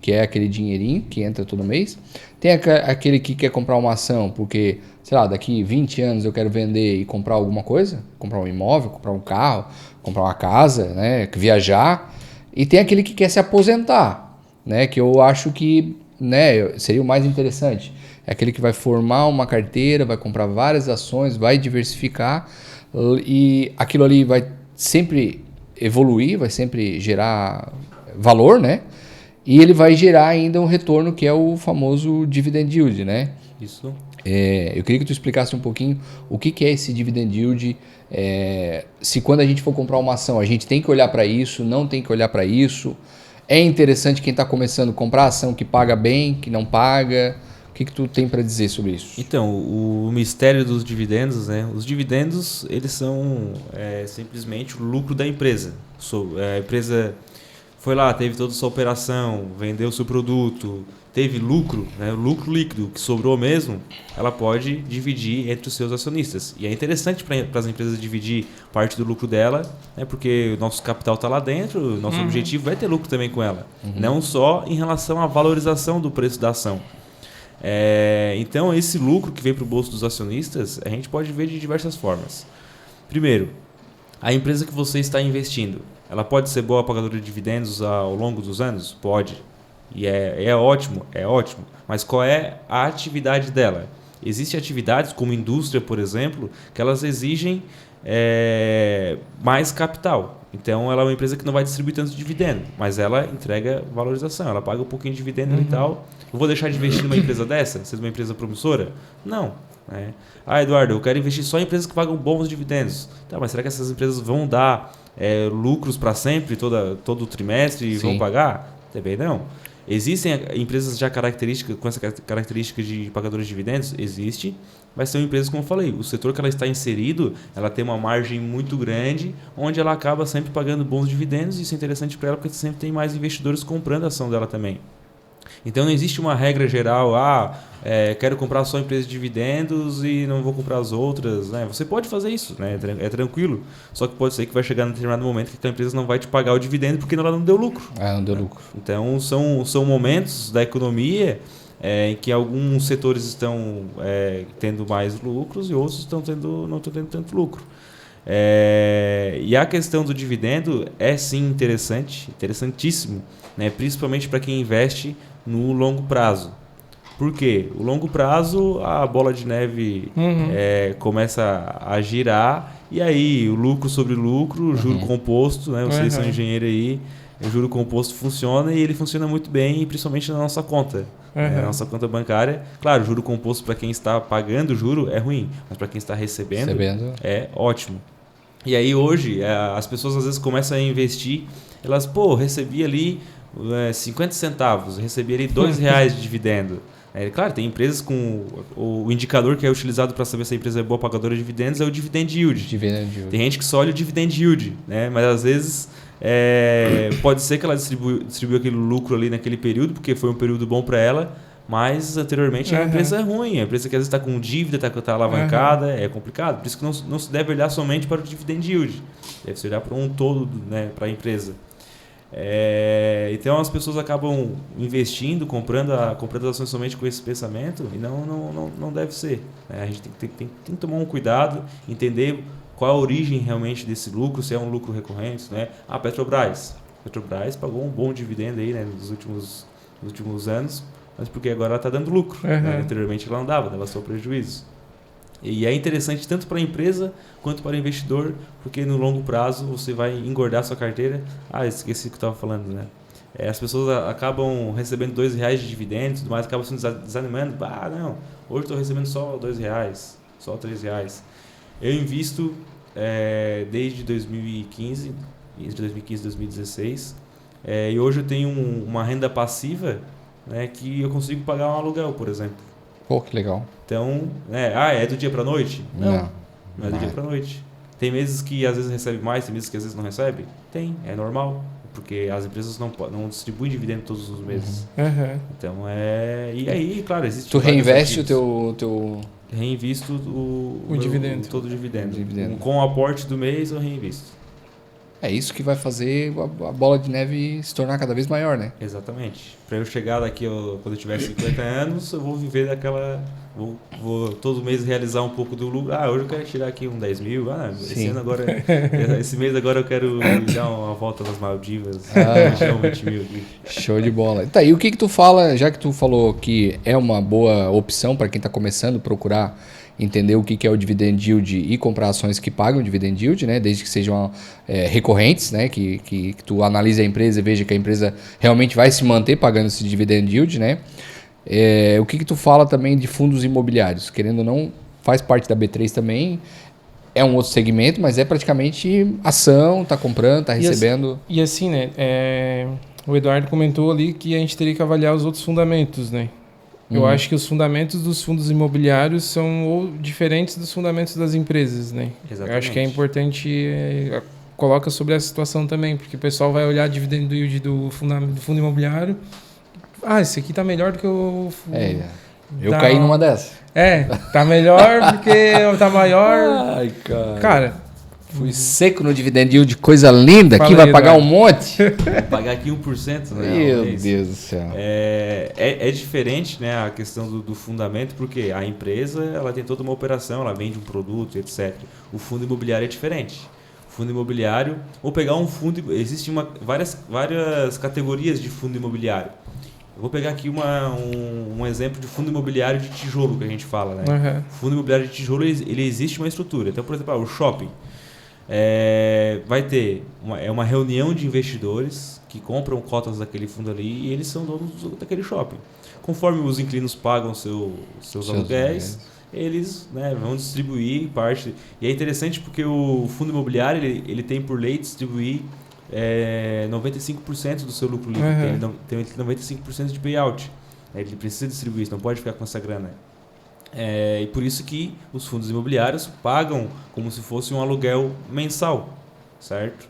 que é aquele dinheirinho que entra todo mês. Tem aquele que quer comprar uma ação porque, sei lá, daqui 20 anos eu quero vender e comprar alguma coisa, comprar um imóvel, comprar um carro, comprar uma casa, né, viajar. E tem aquele que quer se aposentar, né, que eu acho que, né, seria o mais interessante. É aquele que vai formar uma carteira, vai comprar várias ações, vai diversificar e aquilo ali vai sempre evoluir, vai sempre gerar valor, né? E ele vai gerar ainda um retorno que é o famoso dividend yield, né? Isso. Eu queria que tu explicasse um pouquinho o que é esse dividend yield. Se quando a gente for comprar uma ação, a gente tem que olhar para isso, não tem que olhar para isso. É interessante quem está começando a comprar ação que paga bem, que não paga. O que tu tem para dizer sobre isso? Então, o mistério dos dividendos, né? Os dividendos, eles são simplesmente o lucro da empresa. A empresa foi lá, teve toda a sua operação, vendeu seu produto, teve lucro, né? O lucro líquido que sobrou mesmo, ela pode dividir entre os seus acionistas. E é interessante para as empresas dividir parte do lucro dela, né? Porque o nosso capital está lá dentro, o nosso objetivo é ter lucro também com ela. Não só em relação à valorização do preço da ação. Então, esse lucro que vem para o bolso dos acionistas, a gente pode ver de diversas formas. Primeiro, a empresa que você está investindo, ela pode ser boa pagadora de dividendos ao longo dos anos? Pode. E é ótimo, Mas qual é a atividade dela? Existem atividades como indústria, por exemplo, que elas exigem mais capital. Então, ela é uma empresa que não vai distribuir tanto dividendo, mas ela entrega valorização, ela paga um pouquinho de dividendo e tal. Eu vou deixar de investir numa empresa dessa, sendo uma empresa promissora? Não. Eduardo, eu quero investir só em empresas que pagam bons dividendos. Tá, mas será que essas empresas vão dar lucros para sempre, todo o trimestre, e vão pagar? Também não. Existem empresas já com essa característica de pagadores de dividendos? Existe, mas são empresas, como eu falei, o setor que ela está inserido, ela tem uma margem muito grande, onde ela acaba sempre pagando bons dividendos, e isso é interessante para ela porque sempre tem mais investidores comprando a ação dela também. Então não existe uma regra geral, quero comprar só empresas de dividendos e não vou comprar as outras, né? Você pode fazer isso, né? É tranquilo. Só que pode ser que vai chegar num determinado momento que a empresa não vai te pagar o dividendo porque ela não deu lucro. Não deu lucro. Então são momentos da economia em que alguns setores estão tendo mais lucros e outros não estão tendo tanto lucro. E a questão do dividendo é sim interessantíssimo, né? Principalmente para quem investe no longo prazo. Por quê? O longo prazo, a bola de neve começa a girar, e aí o lucro sobre lucro, o juro composto, né? Vocês são engenheiros aí, o juro composto funciona, e ele funciona muito bem, principalmente na nossa conta. Na nossa conta bancária. Claro, o juro composto para quem está pagando o juro é ruim, mas para quem está recebendo é ótimo. E aí hoje as pessoas às vezes começam a investir, elas, recebi ali 50 centavos, recebi ali R$2 de dividendo. Claro, tem empresas com o indicador que é utilizado para saber se a empresa é boa pagadora de dividendos é o dividend yield. Tem gente que só olha o dividend yield, né? Mas às vezes pode ser que ela distribuiu aquele lucro ali naquele período, porque foi um período bom para ela, mas anteriormente a empresa é ruim, a empresa que às vezes está com dívida, está alavancada, é complicado. Por isso que não se deve olhar somente para o dividend yield, deve se olhar para um todo, né, para a empresa. Então as pessoas acabam investindo, comprando as ações somente com esse pensamento, e não deve ser, né? A gente tem que tomar um cuidado, entender qual a origem realmente desse lucro, se é um lucro recorrente, né? Petrobras pagou um bom dividendo aí, né, nos últimos anos, mas porque agora ela está dando lucro, né? Anteriormente ela não dava só prejuízo. E é interessante tanto para a empresa quanto para o investidor, porque no longo prazo você vai engordar sua carteira. Esqueci o que eu estava falando, né? As pessoas acabam recebendo R$2 de dividendos e tudo mais, acabam se desanimando. Não, hoje estou recebendo só R$2, só R$3. Eu invisto desde 2015, entre 2015 e 2016, e hoje eu tenho uma renda passiva, né, que eu consigo pagar um aluguel, por exemplo. Que legal. Então, é do dia para noite? Não é do dia para noite. Tem meses que às vezes recebe mais, tem meses que às vezes não recebe? Tem, é normal, porque as empresas não distribuem dividendo todos os meses. Então, e aí, claro, existe... Tu reinveste o teu... Reinvisto o dividendo. Todo o dividendo. Com o aporte do mês, eu reinvisto. É isso que vai fazer a bola de neve se tornar cada vez maior, né? Exatamente. Para eu chegar daqui, quando eu tiver 50 anos, eu vou viver daquela... Vou todo mês realizar um pouco do lucro. Hoje eu quero tirar aqui 10 mil. Esse mês agora eu quero dar uma volta nas Maldivas. Tirar 20 mil aqui. Show de bola. Tá, e o que tu fala, já que tu falou que é uma boa opção para quem está começando, procurar entender o que é o dividend yield e comprar ações que pagam dividend yield, né? Desde que sejam recorrentes, né? Que tu analise a empresa e veja que a empresa realmente vai se manter pagando esse dividend yield, né? O que tu fala também de fundos imobiliários? Querendo ou não, faz parte da B3 também, é um outro segmento, mas é praticamente ação, tá comprando, tá recebendo. E assim, né? O Eduardo comentou ali que a gente teria que avaliar os outros fundamentos, né? Eu acho que os fundamentos dos fundos imobiliários são diferentes dos fundamentos das empresas, né? Exatamente. Eu acho que é importante, coloca sobre a situação também, porque o pessoal vai olhar dividendo yield do fundo imobiliário. Esse aqui tá melhor do que o... Eu caí numa dessas. Tá melhor porque tá maior. Ai, cara. Fui seco no dividend yield, coisa linda. Aqui vai pagar um monte. Vai pagar aqui 1%, né? Meu Deus do céu. É diferente, né, a questão do fundamento, porque a empresa ela tem toda uma operação, ela vende um produto, etc. O fundo imobiliário é diferente. O fundo imobiliário, ou pegar um fundo... Existem várias categorias de fundo imobiliário. Eu vou pegar aqui um exemplo de fundo imobiliário de tijolo, que a gente fala, né? O fundo imobiliário de tijolo, ele existe uma estrutura. Então, por exemplo, o shopping. Vai ter uma reunião de investidores que compram cotas daquele fundo ali e eles são donos daquele shopping. Conforme os inquilinos pagam seus aluguéis, eles, né, vão distribuir parte. E é interessante porque o fundo imobiliário ele tem por lei distribuir 95% do seu lucro líquido. Tem 95% de payout. Ele precisa distribuir isso, não pode ficar com essa grana. E por isso que os fundos imobiliários pagam como se fosse um aluguel mensal, certo?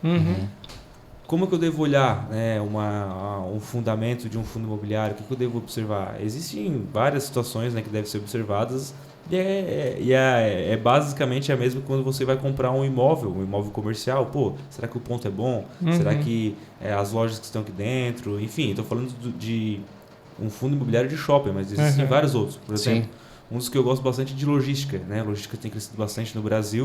Como que eu devo olhar, né, um fundamento de um fundo imobiliário? O que eu devo observar? Existem várias situações, né, que devem ser observadas e basicamente a mesma quando você vai comprar um imóvel comercial. Pô, será que o ponto é bom? Será que as lojas que estão aqui dentro? Enfim, estou falando de um fundo imobiliário de shopping, mas existem vários outros. Por exemplo, um dos que eu gosto bastante é de logística, né? Logística tem crescido bastante no Brasil.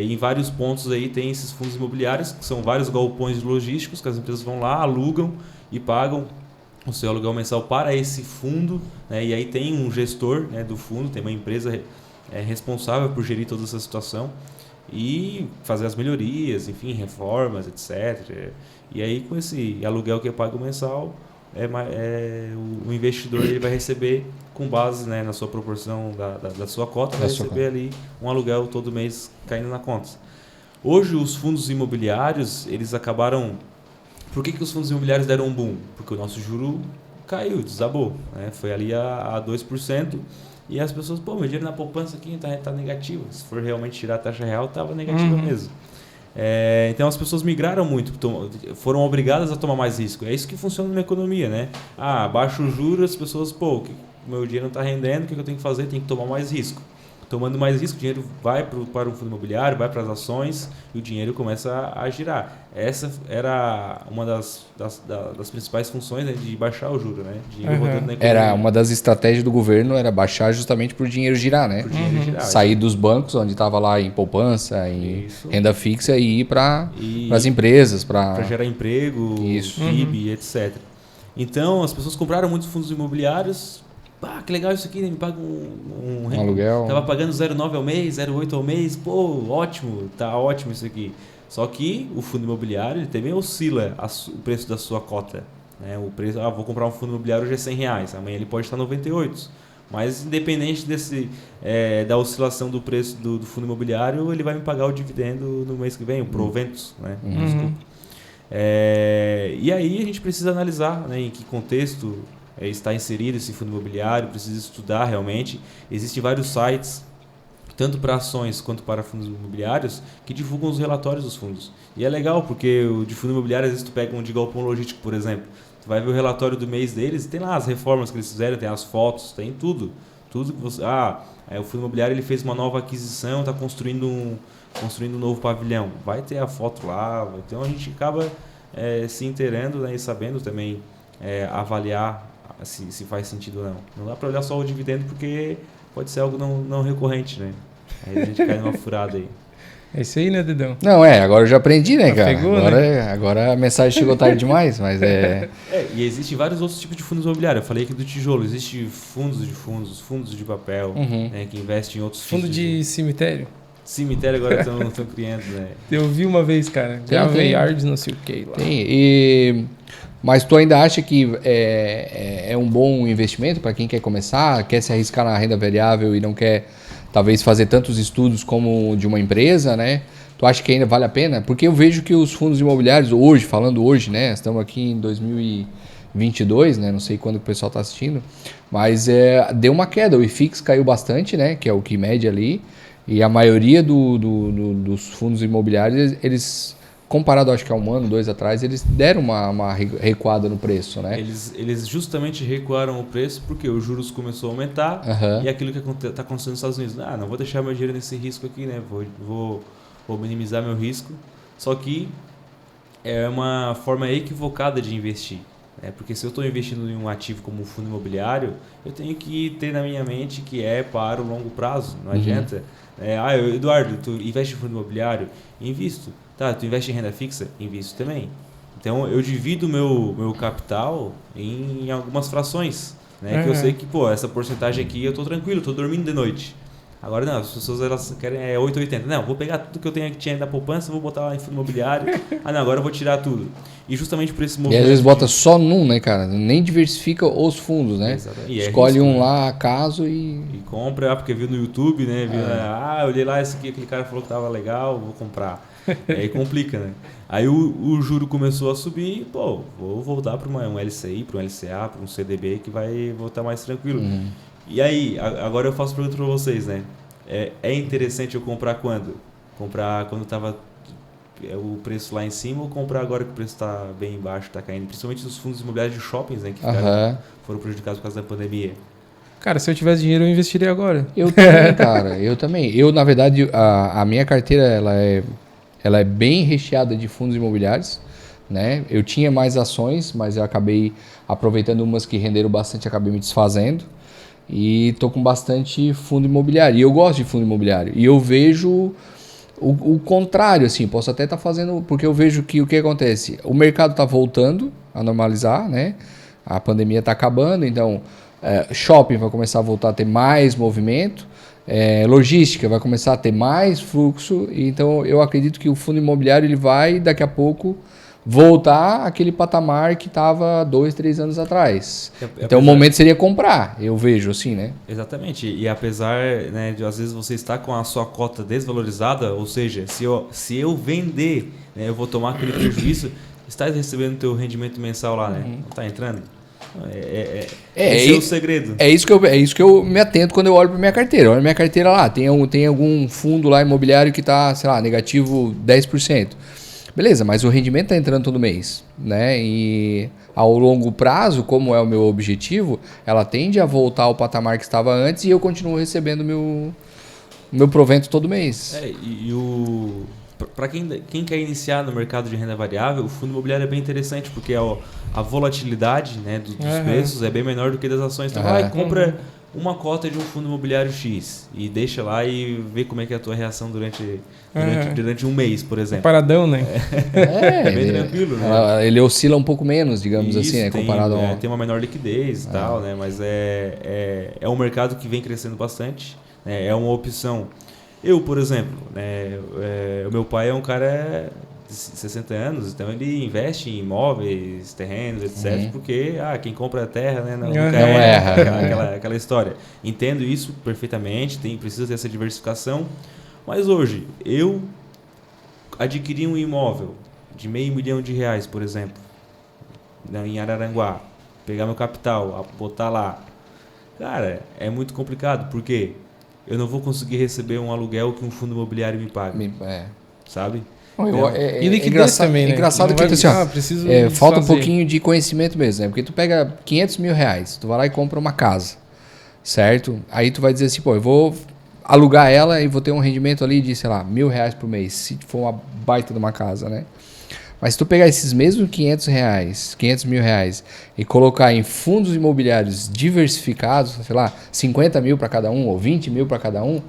Em vários pontos aí tem esses fundos imobiliários, que são vários galpões logísticos, que as empresas vão lá, alugam e pagam o seu aluguel mensal para esse fundo, né? E aí tem um gestor, né, do fundo, tem uma empresa responsável por gerir toda essa situação e fazer as melhorias, enfim, reformas, etc. E aí com esse aluguel que é pago mensal, o investidor ele vai receber com base, né, na sua proporção da sua cota, vai receber ali um aluguel todo mês caindo na conta. Hoje os fundos imobiliários, eles acabaram... Por que os fundos imobiliários deram um boom? Porque o nosso juro caiu, desabou, né? Foi ali a 2%. E as pessoas, pô, meu dinheiro na poupança aqui tá negativo. Se for realmente tirar a taxa real, estava negativa mesmo. Então as pessoas migraram muito, foram obrigadas a tomar mais risco. É isso que funciona na economia, né? Baixa o juro, as pessoas, pô, meu dinheiro não está rendendo, o que eu tenho que fazer? Tenho que tomar mais risco. Tomando mais risco, o dinheiro vai para um fundo imobiliário, vai para as ações e o dinheiro começa a girar. Essa era uma das principais funções, né, de baixar o juro, né? Dinheiro rodando na economia. Era uma das estratégias do governo, era baixar justamente para o dinheiro girar, né? Sair dos bancos, onde estava lá em poupança, em renda fixa e ir para as empresas. Para gerar emprego, PIB, etc. Então, as pessoas compraram muitos fundos imobiliários. Que legal isso aqui, né? Me paga um aluguel. Tava pagando 0,9 ao mês, 0,8 ao mês. Pô, ótimo, tá ótimo isso aqui. Só que o fundo imobiliário ele também oscila o preço da sua cota, né? O preço, vou comprar um fundo imobiliário hoje é R$100, amanhã ele pode estar 98. Mas independente da oscilação do preço do fundo imobiliário, ele vai me pagar o dividendo no mês que vem, o proventos, né? Desculpa. E aí a gente precisa analisar, né, em que contexto está inserido esse fundo imobiliário, precisa estudar realmente. Existem vários sites, tanto para ações quanto para fundos imobiliários, que divulgam os relatórios dos fundos. E é legal, porque o de fundo imobiliário, às vezes tu pega um de galpão logístico, por exemplo, tu vai ver o relatório do mês deles, tem lá as reformas que eles fizeram, tem as fotos, tem tudo. Tudo que você... o fundo imobiliário ele fez uma nova aquisição, está construindo um novo pavilhão. Vai ter a foto lá, então a gente acaba se inteirando, né, e sabendo também avaliar se faz sentido ou não. Não dá para olhar só o dividendo porque pode ser algo não recorrente, né? Aí a gente cai numa furada aí. É isso aí, né, Dedão? Não, agora eu já aprendi, né, cara? Pegou, agora a mensagem chegou tarde demais, mas e existem vários outros tipos de fundos imobiliários. Eu falei aqui do tijolo, existem fundos de papel, né, que investem em outros fundo tipos de cemitério. Cemitério agora estão criando, né? Eu vi uma vez, cara. Yards, não sei o que lá. Mas tu ainda acha que é um bom investimento para quem quer começar, quer se arriscar na renda variável e não quer talvez fazer tantos estudos como de uma empresa, né? Tu acha que ainda vale a pena? Porque eu vejo que os fundos imobiliários falando hoje, né? Estamos aqui em 2022, né? Não sei quando o pessoal está assistindo, mas deu uma queda. O IFIX caiu bastante, né? Que é o que mede ali. E a maioria dos fundos imobiliários, eles... Comparado, acho que há 1 ano, 2 atrás, eles deram uma recuada no preço, né? Eles justamente recuaram o preço porque os juros começou a aumentar e aquilo que está acontecendo nos Estados Unidos. Não vou deixar meu dinheiro nesse risco aqui, né? Vou minimizar meu risco. Só que é uma forma equivocada de investir. Porque se eu estou investindo em um ativo como um fundo imobiliário, eu tenho que ter na minha mente que é para o longo prazo. Não adianta. Eduardo, tu investe em fundo imobiliário? Invisto. Tá, tu investe em renda fixa? Invisto também. Então, eu divido o meu capital em algumas frações, né? Que eu sei que, essa porcentagem aqui eu tô tranquilo, tô dormindo de noite. Agora não, as pessoas elas querem 8,80. Não, vou pegar tudo que eu tinha da poupança, vou botar lá em fundo imobiliário. Agora eu vou tirar tudo. E justamente por esse movimento... E às vezes bota só num, né, cara? Nem diversifica os fundos, né? Escolhe risco, lá, acaso e compra, porque viu no YouTube, né? Eu olhei lá, aquele cara falou que tava legal, vou comprar. Aí complica, né? Aí o juro começou a subir, pô, vou voltar para um LCI, para um LCA, para um CDB que vai voltar mais tranquilo. E aí, agora eu faço pergunta para vocês, né? É interessante eu comprar quando? Comprar quando estava o preço lá em cima ou comprar agora que o preço está bem embaixo, está caindo? Principalmente os fundos imobiliários de shoppings, né? Que foram prejudicados por causa da pandemia. Cara, se eu tivesse dinheiro, eu investiria agora. Eu também, cara. Eu também. Eu, na verdade, a minha carteira, ela é bem recheada de fundos imobiliários, né? Eu tinha mais ações, mas eu acabei aproveitando umas que renderam bastante, acabei me desfazendo. E tô com bastante fundo imobiliário. E eu gosto de fundo imobiliário. E eu vejo o contrário, assim. Posso até estar fazendo... Porque eu vejo que o que acontece? O mercado está voltando a normalizar, né? A pandemia está acabando, então... shopping vai começar a voltar a ter mais movimento, logística vai começar a ter mais fluxo, então eu acredito que o fundo imobiliário ele vai daqui a pouco voltar àquele patamar que estava 2, 3 anos atrás. Então o momento seria comprar, eu vejo assim, né? Exatamente, e apesar, né, de às vezes você estar com a sua cota desvalorizada, ou seja, se eu vender, né, eu vou tomar aquele prejuízo, está recebendo o teu rendimento mensal lá, né? Não está entrando? Esse é o segredo. É isso que eu me atento quando eu olho para minha carteira. Olha minha carteira lá, tem algum fundo lá imobiliário que está, sei lá, negativo 10%. Beleza, mas o rendimento está entrando todo mês, né? E ao longo prazo, como é o meu objetivo, ela tende a voltar ao patamar que estava antes e eu continuo recebendo meu provento todo mês. Para quem quer iniciar no mercado de renda variável, o fundo imobiliário é bem interessante, porque a volatilidade, né, dos preços é bem menor do que das ações. Então vai, compra uma cota de um fundo imobiliário X e deixa lá e vê como é que é a tua reação durante um mês, por exemplo. Paradão, né? É bem tranquilo, né? Ele oscila um pouco menos, digamos assim, né, comparado ao... Tem uma menor liquidez e tal, né? Mas é um mercado que vem crescendo bastante, né? É uma opção. Eu, por exemplo, né, o meu pai é um cara de 60 anos, então ele investe em imóveis, terrenos, etc. Porque quem compra a terra, né, nunca erra. Aquela história. Entendo isso perfeitamente, precisa ter essa diversificação. Mas hoje, eu adquiri um imóvel de R$500 mil, por exemplo, em Araranguá, pegar meu capital, botar lá. Cara, é muito complicado, porque eu não vou conseguir receber um aluguel que um fundo imobiliário me paga. Sabe? E liquidez também, né? Engraçado que assim, falta um pouquinho de conhecimento mesmo, né? Porque tu pega R$500 mil, tu vai lá e compra uma casa, certo? Aí tu vai dizer assim, pô, eu vou alugar ela e vou ter um rendimento ali de, sei lá, R$1.000 por mês, se for uma baita de uma casa, né? Mas se tu pegar esses mesmos R$500 mil e colocar em fundos imobiliários diversificados, sei lá, 50 mil para cada um ou 20 mil para cada um,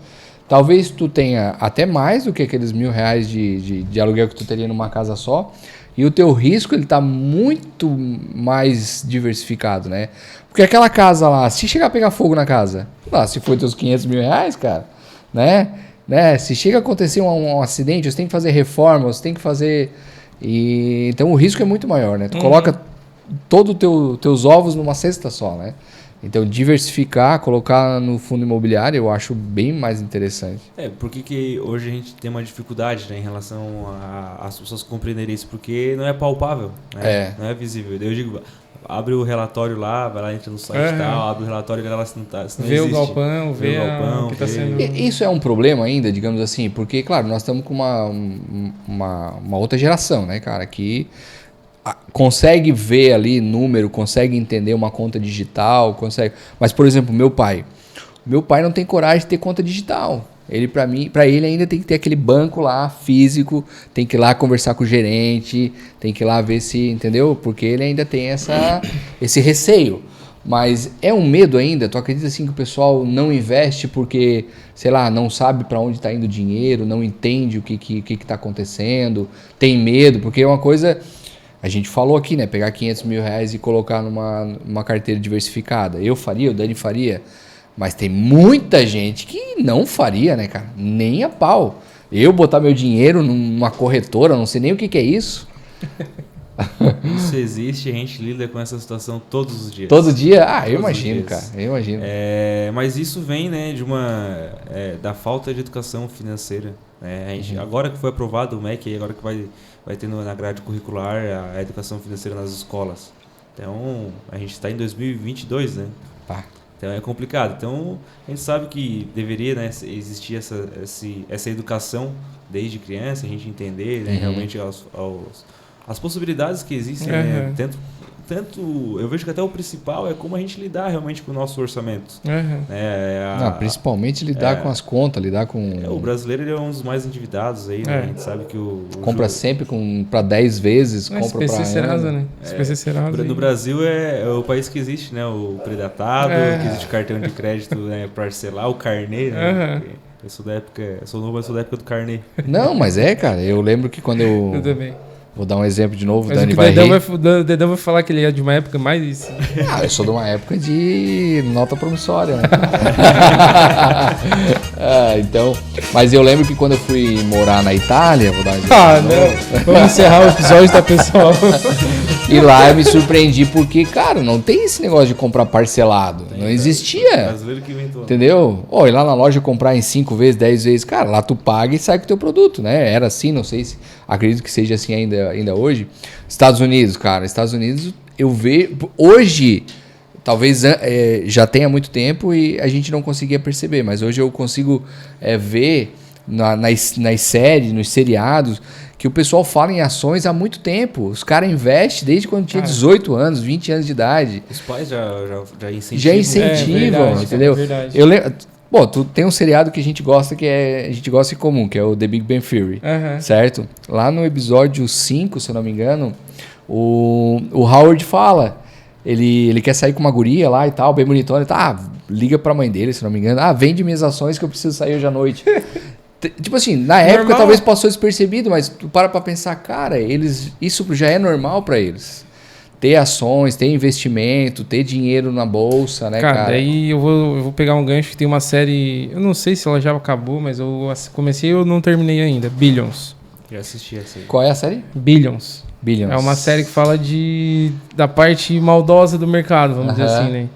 talvez tu tenha até mais do que aqueles R$1.000 de aluguel que tu teria numa casa só, e o teu risco ele tá muito mais diversificado, né? Porque aquela casa lá, se chegar a pegar fogo na casa, lá, se for teus R$500 mil, cara, né? Se chega a acontecer um acidente, você tem que fazer reforma, você tem que fazer... então o risco é muito maior, né? Tu coloca todos os teus ovos numa cesta só, né? Então diversificar, colocar no fundo imobiliário, eu acho bem mais interessante. Porque que hoje a gente tem uma dificuldade, né, em relação às pessoas compreenderem isso, porque não é palpável, né? Não é visível. Eu digo, abre o relatório lá, vai lá, entra no site e tal, abre o relatório e ela se não vê existe. O galpão, vê o que está sendo... Isso é um problema ainda, digamos assim, porque, claro, nós estamos com uma outra geração, né, cara, que consegue ver ali número, consegue entender uma conta digital, consegue... Mas, por exemplo, meu pai não tem coragem de ter conta digital. Para ele ainda tem que ter aquele banco lá físico, tem que ir lá conversar com o gerente, tem que ir lá ver se, entendeu? Porque ele ainda tem esse receio. Mas é um medo ainda? Tu acredita assim que o pessoal não investe porque, sei lá, não sabe para onde está indo o dinheiro, não entende o que está acontecendo, tem medo? Porque é uma coisa... A gente falou aqui, né? Pegar R$500 mil e colocar numa carteira diversificada. Eu faria, o Dani faria. Mas tem muita gente que não faria, né, cara? Nem a pau. Eu botar meu dinheiro numa corretora, não sei nem o que é isso. Isso existe, a gente lida com essa situação todos os dias. Todo dia? Ah, eu imagino, cara. Eu imagino. Mas isso vem, né, da falta de educação financeira. Né? A gente, agora que foi aprovado o MEC, agora que vai ter na grade curricular a educação financeira nas escolas. Então, a gente está em 2022, né? Tá. Então é complicado. Então a gente sabe que deveria, né, existir essa educação desde criança, a gente entender, né, realmente as possibilidades que existem. Né, tanto eu vejo que até o principal é como a gente lidar realmente com o nosso orçamento. Principalmente lidar com as contas, lidar com... o brasileiro ele é um dos mais endividados aí, né? A gente sabe que compra sempre para 10 vezes, compra para Serasa, né? Serasa no Brasil é o país que existe, né? O predatado, que existe o cartão de crédito, né? Parcelar, o carnê, né? Eu sou novo, mas sou da época do carnê. Não, mas cara, eu lembro que quando eu também. Vou dar um exemplo de novo, mas Dani vai rir. O Dedão vai falar que ele é de uma época mais... eu sou de uma época de nota promissória, né? Então, mas eu lembro que quando eu fui morar na Itália, vou dar um exemplo não. Vamos encerrar o episódio, tá, pessoal? E lá eu me surpreendi porque, cara, não tem esse negócio de comprar parcelado. Não existia. Brasileiro que inventou. Entendeu? Ir lá na loja comprar em 5 vezes, 10 vezes. Cara, lá tu paga e sai com o teu produto, né? Era assim, não sei se... Acredito que seja assim ainda hoje. Estados Unidos, cara. Estados Unidos, eu vejo... Hoje, talvez já tenha muito tempo e a gente não conseguia perceber. Mas hoje eu consigo ver nas séries, nos seriados... que o pessoal fala em ações há muito tempo. Os caras investem desde quando tinha 18 anos, 20 anos de idade. Os pais já incentivam. Já incentivam, verdade, entendeu? É verdade. Eu lembro... Bom, tu tem um seriado que a gente gosta a gente gosta em comum, que é o The Big Bang Theory, certo? Lá no episódio 5, se eu não me engano, o Howard fala... Ele quer sair com uma guria lá e tal, bem bonitona. Liga pra mãe dele, se não me engano. Vende minhas ações que eu preciso sair hoje à noite. Tipo assim, na época talvez passou despercebido, mas tu para pra pensar, cara, isso já é normal pra eles. Ter ações, ter investimento, ter dinheiro na bolsa, né, cara? Daí eu vou pegar um gancho que tem uma série, eu não sei se ela já acabou, mas eu comecei e eu não terminei ainda, Billions. Já assisti essa aí. Qual é a série? Billions. É uma série que fala da parte maldosa do mercado, vamos dizer assim, né?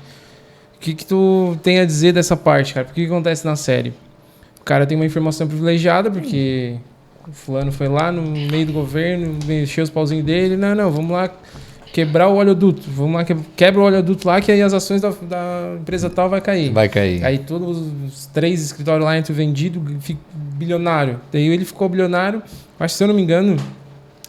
O que tu tem a dizer dessa parte, cara? Por que acontece na série? O cara tem uma informação privilegiada, porque o fulano foi lá no meio do governo, encheu os pauzinhos dele. Não, vamos lá quebrar o oleoduto. Vamos lá, quebra o oleoduto lá, que aí as ações da empresa tal vai cair. Vai cair. Aí todos os 3 escritórios lá entram vendidos, fica bilionário. Daí ele ficou bilionário, acho que se eu não me engano,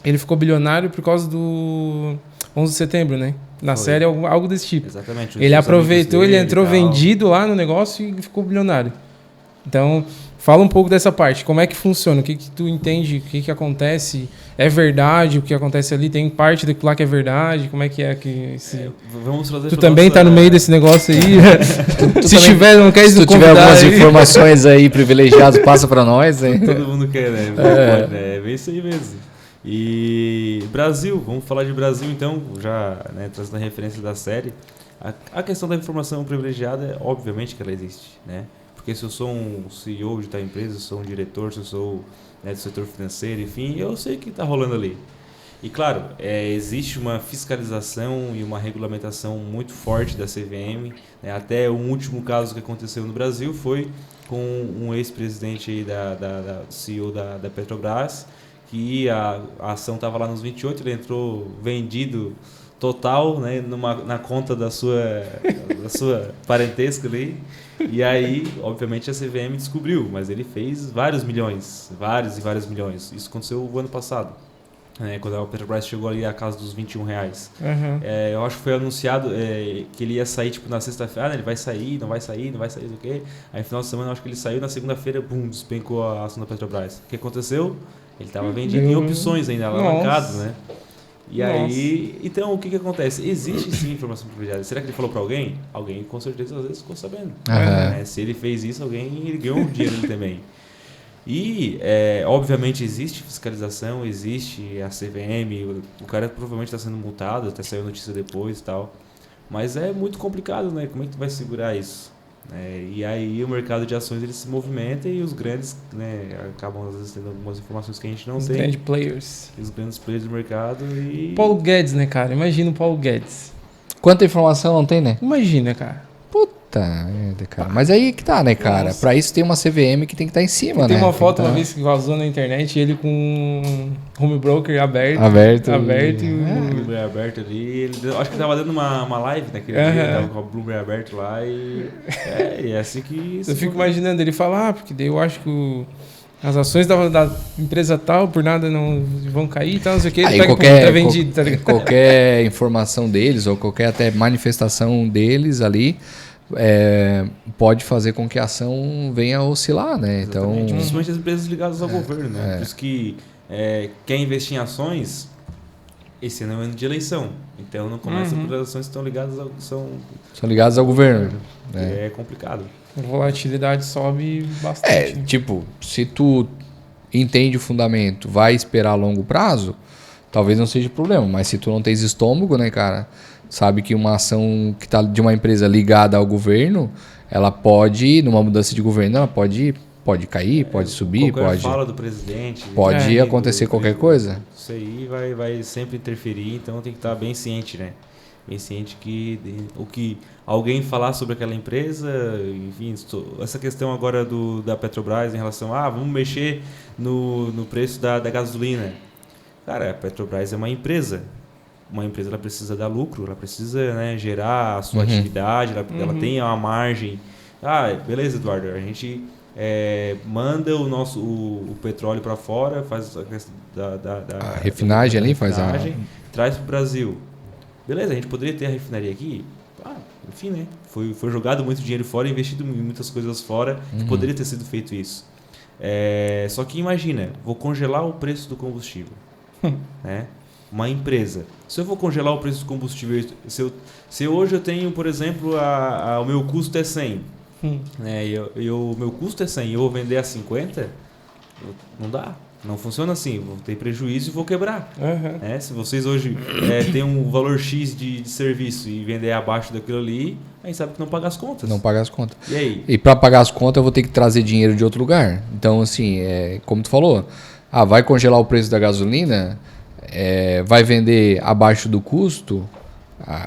ele ficou bilionário por causa do 11 de setembro, né? Na série, algo desse tipo. Exatamente. Ele aproveitou, ele entrou vendido lá no negócio e ficou bilionário. Então, fala um pouco dessa parte. Como é que funciona? O que tu entende? O que acontece? É verdade o que acontece ali? Tem parte daquilo lá que é verdade? Como é que que... Vamos trazer tu também tá no meio desse negócio aí? Se tiver, não quer se tu tiver algumas informações aí privilegiadas, passa pra nós. Hein? Todo mundo quer, né? É bem isso aí mesmo. E Brasil, vamos falar de Brasil então, já trazendo a referência da série. A questão da informação privilegiada, obviamente que ela existe, né? Porque se eu sou um CEO de tal empresa, se eu sou um diretor, se eu sou do setor financeiro, enfim, eu sei o que está rolando ali. E claro, existe uma fiscalização e uma regulamentação muito forte da CVM. Né? Até o último caso que aconteceu no Brasil foi com um ex-presidente aí da CEO da Petrobras, que a ação estava lá nos 28, ele entrou vendido total, né, na conta da sua parentesca ali. E aí, obviamente, a CVM descobriu, mas ele fez vários milhões. Isso aconteceu o ano passado, quando a Petrobras chegou ali à casa dos R$21. Eu acho que foi anunciado que ele ia sair na sexta-feira, ele vai sair, não vai sair, não sei o quê. Aí no final de semana, eu acho que ele saiu, na segunda-feira, despencou a ação da Petrobras. O que aconteceu? Ele estava vendido em opções ainda, alavancado, né? E aí, então, o que acontece? Existe sim informação privilegiada. Será que ele falou para alguém? Alguém com certeza às vezes ficou sabendo. Se ele fez isso, ele ganhou um dinheiro dele também. E, obviamente, existe fiscalização, existe a CVM, o cara provavelmente está sendo multado, até saiu notícia depois e tal. Mas é muito complicado, né? Como é que tu vai segurar isso? E aí o mercado de ações ele se movimenta e os grandes, né, acabam às vezes tendo algumas informações que a gente não tem. Os grandes players. Os grandes players do mercado e... Paulo Guedes, né, cara? Imagina o Paulo Guedes. Quanta informação não tem, né? Imagina, cara. Puta merda, cara. Mas aí que tá, né, cara? Nossa. Pra isso tem uma CVM que tem que estar em cima, né? Tem uma foto uma vez que vazou na internet, ele com um home broker aberto. Aberto e... Bloomberg aberto ali. Ele, acho que tava dando uma live naquele dia, tava com o Bloomberg aberto lá e... é assim que... Eu fico imaginando ele falar, porque daí eu acho que as ações da empresa tal, por nada não vão cair e tal, não sei o que. Ele pega vendido, tá ligado? Qualquer informação deles, ou qualquer até manifestação deles ali, pode fazer com que a ação venha a oscilar, né? Exatamente. Então, principalmente as empresas ligadas ao governo, né? Por isso que quer investir em ações, esse ano é um ano de eleição. Então não começa por ações que estão ligadas são ligadas ao governo. É complicado. A volatilidade sobe bastante. Tipo, se tu entende o fundamento, vai esperar a longo prazo, talvez não seja problema. Mas se tu não tens estômago, né, cara, sabe que uma ação que tá de uma empresa ligada ao governo, ela pode, numa mudança de governo, ela pode cair, pode subir, pode... fala do presidente... Pode acontecer qualquer coisa. Isso aí vai sempre interferir, então tem que estar bem ciente, né? Bem ciente que o que alguém falar sobre aquela empresa, enfim, essa questão agora da Petrobras em relação vamos mexer no preço da gasolina. Cara, a Petrobras é uma empresa. Uma empresa ela precisa dar lucro, ela precisa, né, gerar a sua atividade, ela tem uma margem. Beleza, Eduardo, a gente manda o petróleo para fora, faz a refinagem ali, traz para o Brasil. Beleza, a gente poderia ter a refinaria aqui? Enfim, né? Foi jogado muito dinheiro fora, investido em muitas coisas fora, que poderia ter sido feito isso. Só que imagina, vou congelar o preço do combustível. Né? Uma empresa. Se eu vou congelar o preço do combustível, se hoje eu tenho, por exemplo, o meu custo é 100, né? O meu custo é 100 e eu vou vender a 50, não dá. Não funciona assim, vou ter prejuízo e vou quebrar. Se vocês hoje têm um valor X de serviço e vender abaixo daquilo ali, aí sabe que não paga as contas. Não paga as contas. E aí? E para pagar as contas eu vou ter que trazer dinheiro de outro lugar. Então, assim, como tu falou, vai congelar o preço da gasolina, vai vender abaixo do custo,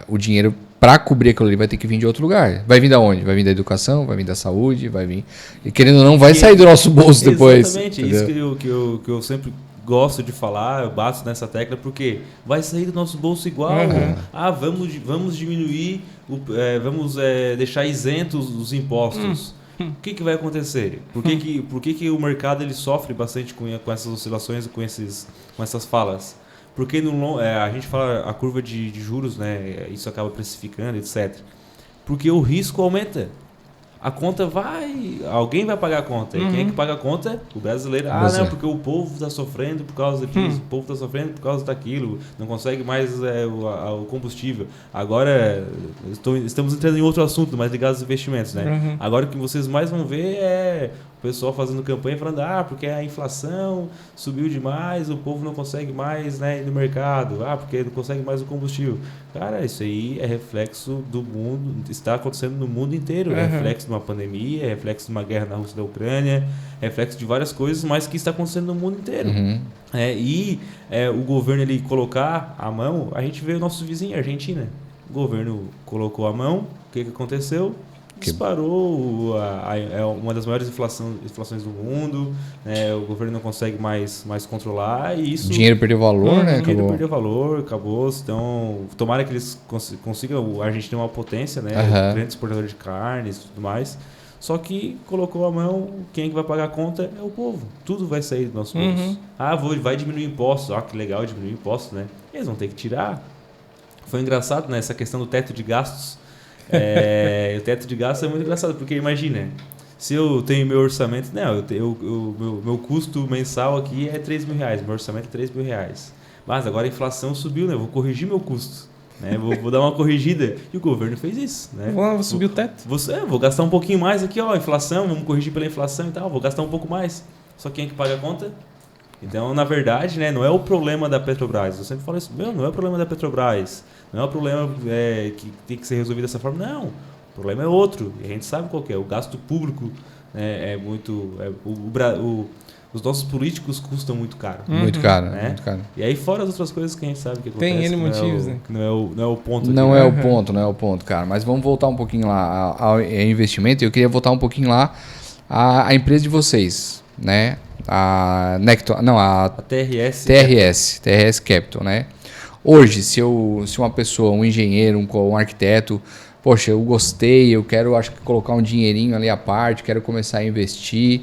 o dinheiro para cobrir aquilo ali vai ter que vir de outro lugar. Vai vir da onde? Vai vir da educação, vai vir da saúde, vai vir... E querendo ou não, vai sair do nosso bolso depois. Exatamente, entendeu? Isso que eu sempre gosto de falar, eu bato nessa tecla, porque vai sair do nosso bolso igual. Vamos diminuir, vamos deixar isentos os impostos. O que vai acontecer? Por que o mercado ele sofre bastante com essas oscilações e com essas falas? Porque a gente fala a curva de juros, né? Isso acaba precificando, etc. Porque o risco aumenta. A conta alguém vai pagar a conta. E quem é que paga a conta? O brasileiro. Não, porque o povo está sofrendo por causa disso, o povo está sofrendo por causa daquilo, não consegue mais o combustível. Agora, estamos entrando em outro assunto, mais ligado aos investimentos, né? Agora o que vocês mais vão ver é o pessoal fazendo campanha falando, porque a inflação subiu demais, o povo não consegue mais, né, ir no mercado, porque não consegue mais o combustível. Cara, isso aí é reflexo do mundo, está acontecendo no mundo inteiro, é reflexo de uma pandemia, é reflexo de uma guerra na Rússia e da Ucrânia, é reflexo de várias coisas, mas que está acontecendo no mundo inteiro. O governo ele colocar a mão, a gente vê o nosso vizinho, a Argentina. O governo colocou a mão, o que aconteceu? Disparou, uma das maiores inflações do mundo, né? O governo não consegue mais controlar e isso... O dinheiro perdeu valor, né? O dinheiro perdeu valor, acabou. Então, tomara que eles consigam... A Argentina é uma potência, né? Grande exportador de carnes e tudo mais. Só que colocou a mão, quem é que vai pagar a conta é o povo. Tudo vai sair do nosso bolso. Vai diminuir impostos. Que legal diminuir impostos, né? Eles vão ter que tirar. Foi engraçado, né? Essa questão do teto de gastos. O teto de gastos é muito engraçado, porque imagina, se eu tenho meu orçamento, meu custo mensal aqui é 3 mil reais, meu orçamento é 3 mil reais. Mas agora a inflação subiu, né? Eu vou corrigir meu custo, né? Vou dar uma corrigida. E o governo fez isso, né? Vou subir o teto. Vou gastar um pouquinho mais aqui, inflação, vamos corrigir pela inflação e tal, vou gastar um pouco mais. Só quem é que paga a conta? Então, na verdade, né, não é o problema da Petrobras. Eu sempre falo isso, não é o problema da Petrobras. Não é o problema que tem que ser resolvido dessa forma. Não. O problema é outro, e a gente sabe qual que é. O gasto público é muito... os nossos políticos custam muito caro. Muito caro, né? Muito caro. E aí fora as outras coisas que a gente sabe que acontece. Tem N motivos, né? Que não é o ponto. Não aqui, é né? o ponto, não é o ponto, cara. Mas vamos voltar um pouquinho lá ao investimento. Eu queria voltar um pouquinho lá à empresa de vocês, né? A Necton, não, a TRS Capital, né? Hoje, se uma pessoa, um engenheiro, um arquiteto, poxa, eu gostei, eu quero, acho que colocar um dinheirinho ali à parte, quero começar a investir.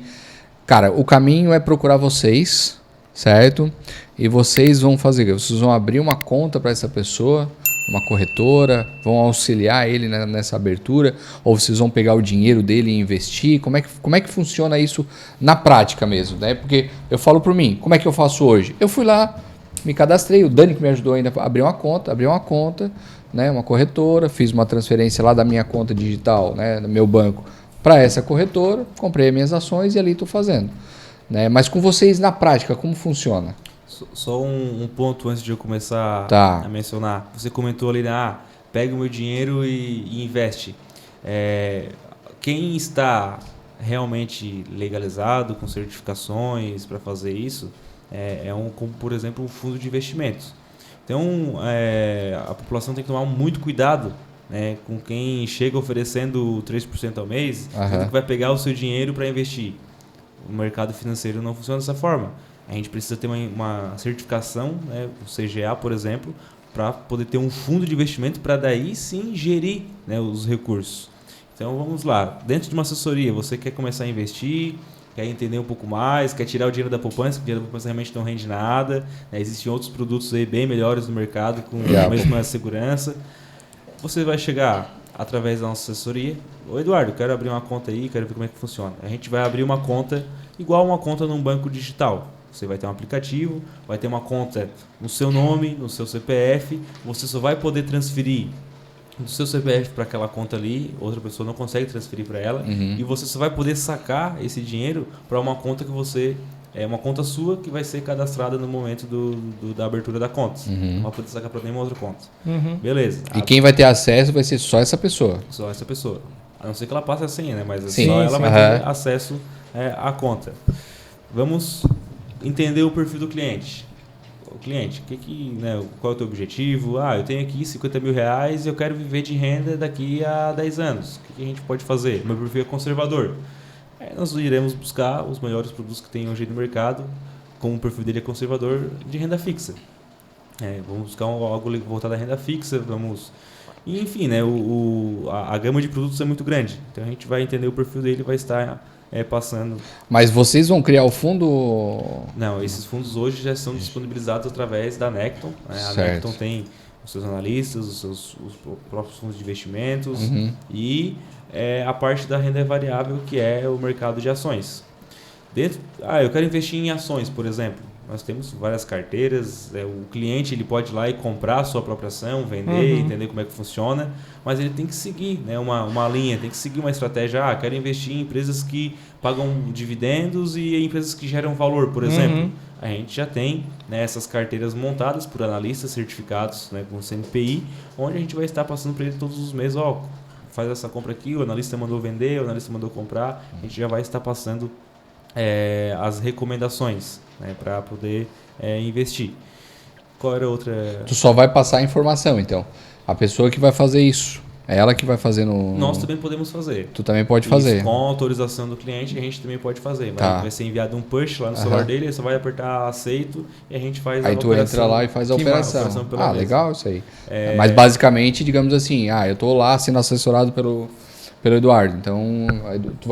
Cara, o caminho é procurar vocês, certo? E vocês vão fazer, vocês vão abrir uma conta para essa pessoa, uma corretora, vão auxiliar ele nessa abertura, ou vocês vão pegar o dinheiro dele e investir? Como é que funciona isso na prática mesmo, né? Porque eu falo por mim, como é que eu faço hoje? Eu fui lá, me cadastrei, o Dani que me ajudou ainda a abrir uma conta, né, uma corretora, fiz uma transferência lá da minha conta digital, né, do meu banco, para essa corretora, comprei as minhas ações e ali estou fazendo. Né? Mas com vocês na prática, como funciona? Só um ponto antes de eu começar a mencionar. Você comentou ali, pega o meu dinheiro e investe. Quem está realmente legalizado, com certificações para fazer isso, como, por exemplo, um fundo de investimentos. Então, a população tem que tomar muito cuidado, né, com quem chega oferecendo 3% ao mês, que vai pegar o seu dinheiro para investir. O mercado financeiro não funciona dessa forma. A gente precisa ter uma certificação, né, o CGA, por exemplo, para poder ter um fundo de investimento para daí sim gerir, né, os recursos. Então, vamos lá. Dentro de uma assessoria, você quer começar a investir, quer entender um pouco mais, quer tirar o dinheiro da poupança, porque o dinheiro da poupança realmente não rende nada. Né? Existem outros produtos aí bem melhores no mercado, com a mesma segurança. Você vai chegar através da nossa assessoria. Ô Eduardo, quero abrir uma conta aí, quero ver como é que funciona. A gente vai abrir uma conta igual uma conta num banco digital. Você vai ter um aplicativo, vai ter uma conta no seu nome, no seu CPF. Você só vai poder transferir do seu CPF para aquela conta ali, outra pessoa não consegue transferir para ela, e você só vai poder sacar esse dinheiro para uma conta que você... uma conta sua que vai ser cadastrada no momento da abertura da conta. Não vai poder sacar para nenhuma outra conta. Beleza. E quem vai ter acesso vai ser só essa pessoa. Só essa pessoa. A não ser que ela passe a senha, né? Mas só ela vai ter acesso à conta. Vamos entender o perfil do cliente. O cliente, qual é o teu objetivo? Eu tenho aqui 50 mil reais e eu quero viver de renda daqui a 10 anos. O que a gente pode fazer? Meu perfil é conservador. Nós iremos buscar os melhores produtos que tem hoje no mercado, como o perfil dele é conservador, de renda fixa. Vamos buscar algo voltado à renda fixa, E, enfim, né, a gama de produtos é muito grande. Então a gente vai entender o perfil dele e vai estar passando. Mas vocês vão criar o fundo? Não, esses fundos hoje já são disponibilizados através da Necton. A Necton tem os seus analistas, os próprios fundos de investimentos e a parte da renda variável, que é o mercado de ações. Eu quero investir em ações, por exemplo. Nós temos várias carteiras, o cliente ele pode ir lá e comprar a sua própria ação, vender, entender como é que funciona, mas ele tem que seguir, né, uma linha, tem que seguir uma estratégia. Quero investir em empresas que pagam dividendos e empresas que geram valor, por exemplo. A gente já tem, né, essas carteiras montadas por analistas certificados, né, com CNPI, onde a gente vai estar passando para ele todos os meses, faz essa compra aqui, o analista mandou vender, o analista mandou comprar, a gente já vai estar passando as recomendações, né, para poder investir. Qual era a outra? Tu só vai passar a informação, então. A pessoa que vai fazer isso, é ela que vai fazer no... Nós também podemos fazer. Tu também pode fazer. Com a autorização do cliente, a gente também pode fazer. Vai ser enviado um push lá no celular dele, ele só vai apertar aceito e a gente faz aí a tu operação. Entra lá e faz a operação. Legal isso aí. Mas basicamente, digamos assim, eu tô lá sendo assessorado pelo Eduardo. Então, tu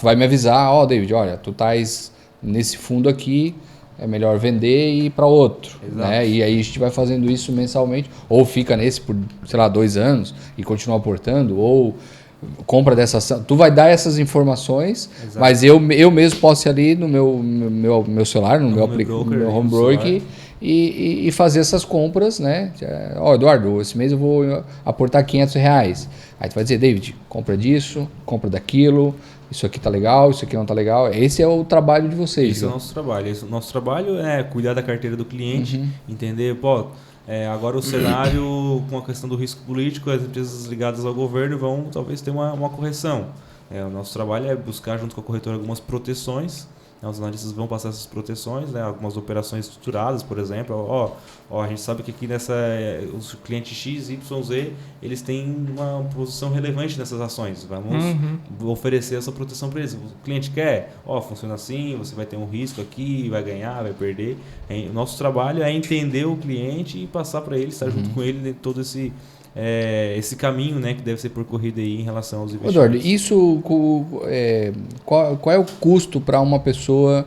vai me avisar, David, olha, tu estás nesse fundo aqui, é melhor vender e ir para outro. Né? E aí a gente vai fazendo isso mensalmente, ou fica nesse por, 2 anos e continua aportando, ou compra dessa ação. Tu vai dar essas informações, mas eu mesmo posso ir ali no meu celular, no meu home broker e fazer essas compras, né? Eduardo, esse mês eu vou aportar R$500. Aí tu vai dizer, David, compra disso, compra daquilo, isso aqui tá legal, isso aqui não tá legal. Esse é o trabalho de vocês. Esse é o nosso trabalho. O nosso trabalho é cuidar da carteira do cliente, entender, Agora o cenário, com a questão do risco político, as empresas ligadas ao governo vão talvez ter uma correção. O nosso trabalho é buscar, junto com a corretora, algumas proteções. Os analistas vão passar essas proteções, né? Algumas operações estruturadas, por exemplo. A gente sabe que aqui os clientes X, Y, Z, eles têm uma posição relevante nessas ações. Vamos oferecer essa proteção para eles. O cliente quer, funciona assim, você vai ter um risco aqui, vai ganhar, vai perder. O nosso trabalho é entender o cliente e passar para ele, estar junto com ele todo esse caminho, né, que deve ser percorrido aí em relação aos investimentos. Eduardo, isso qual é o custo para uma pessoa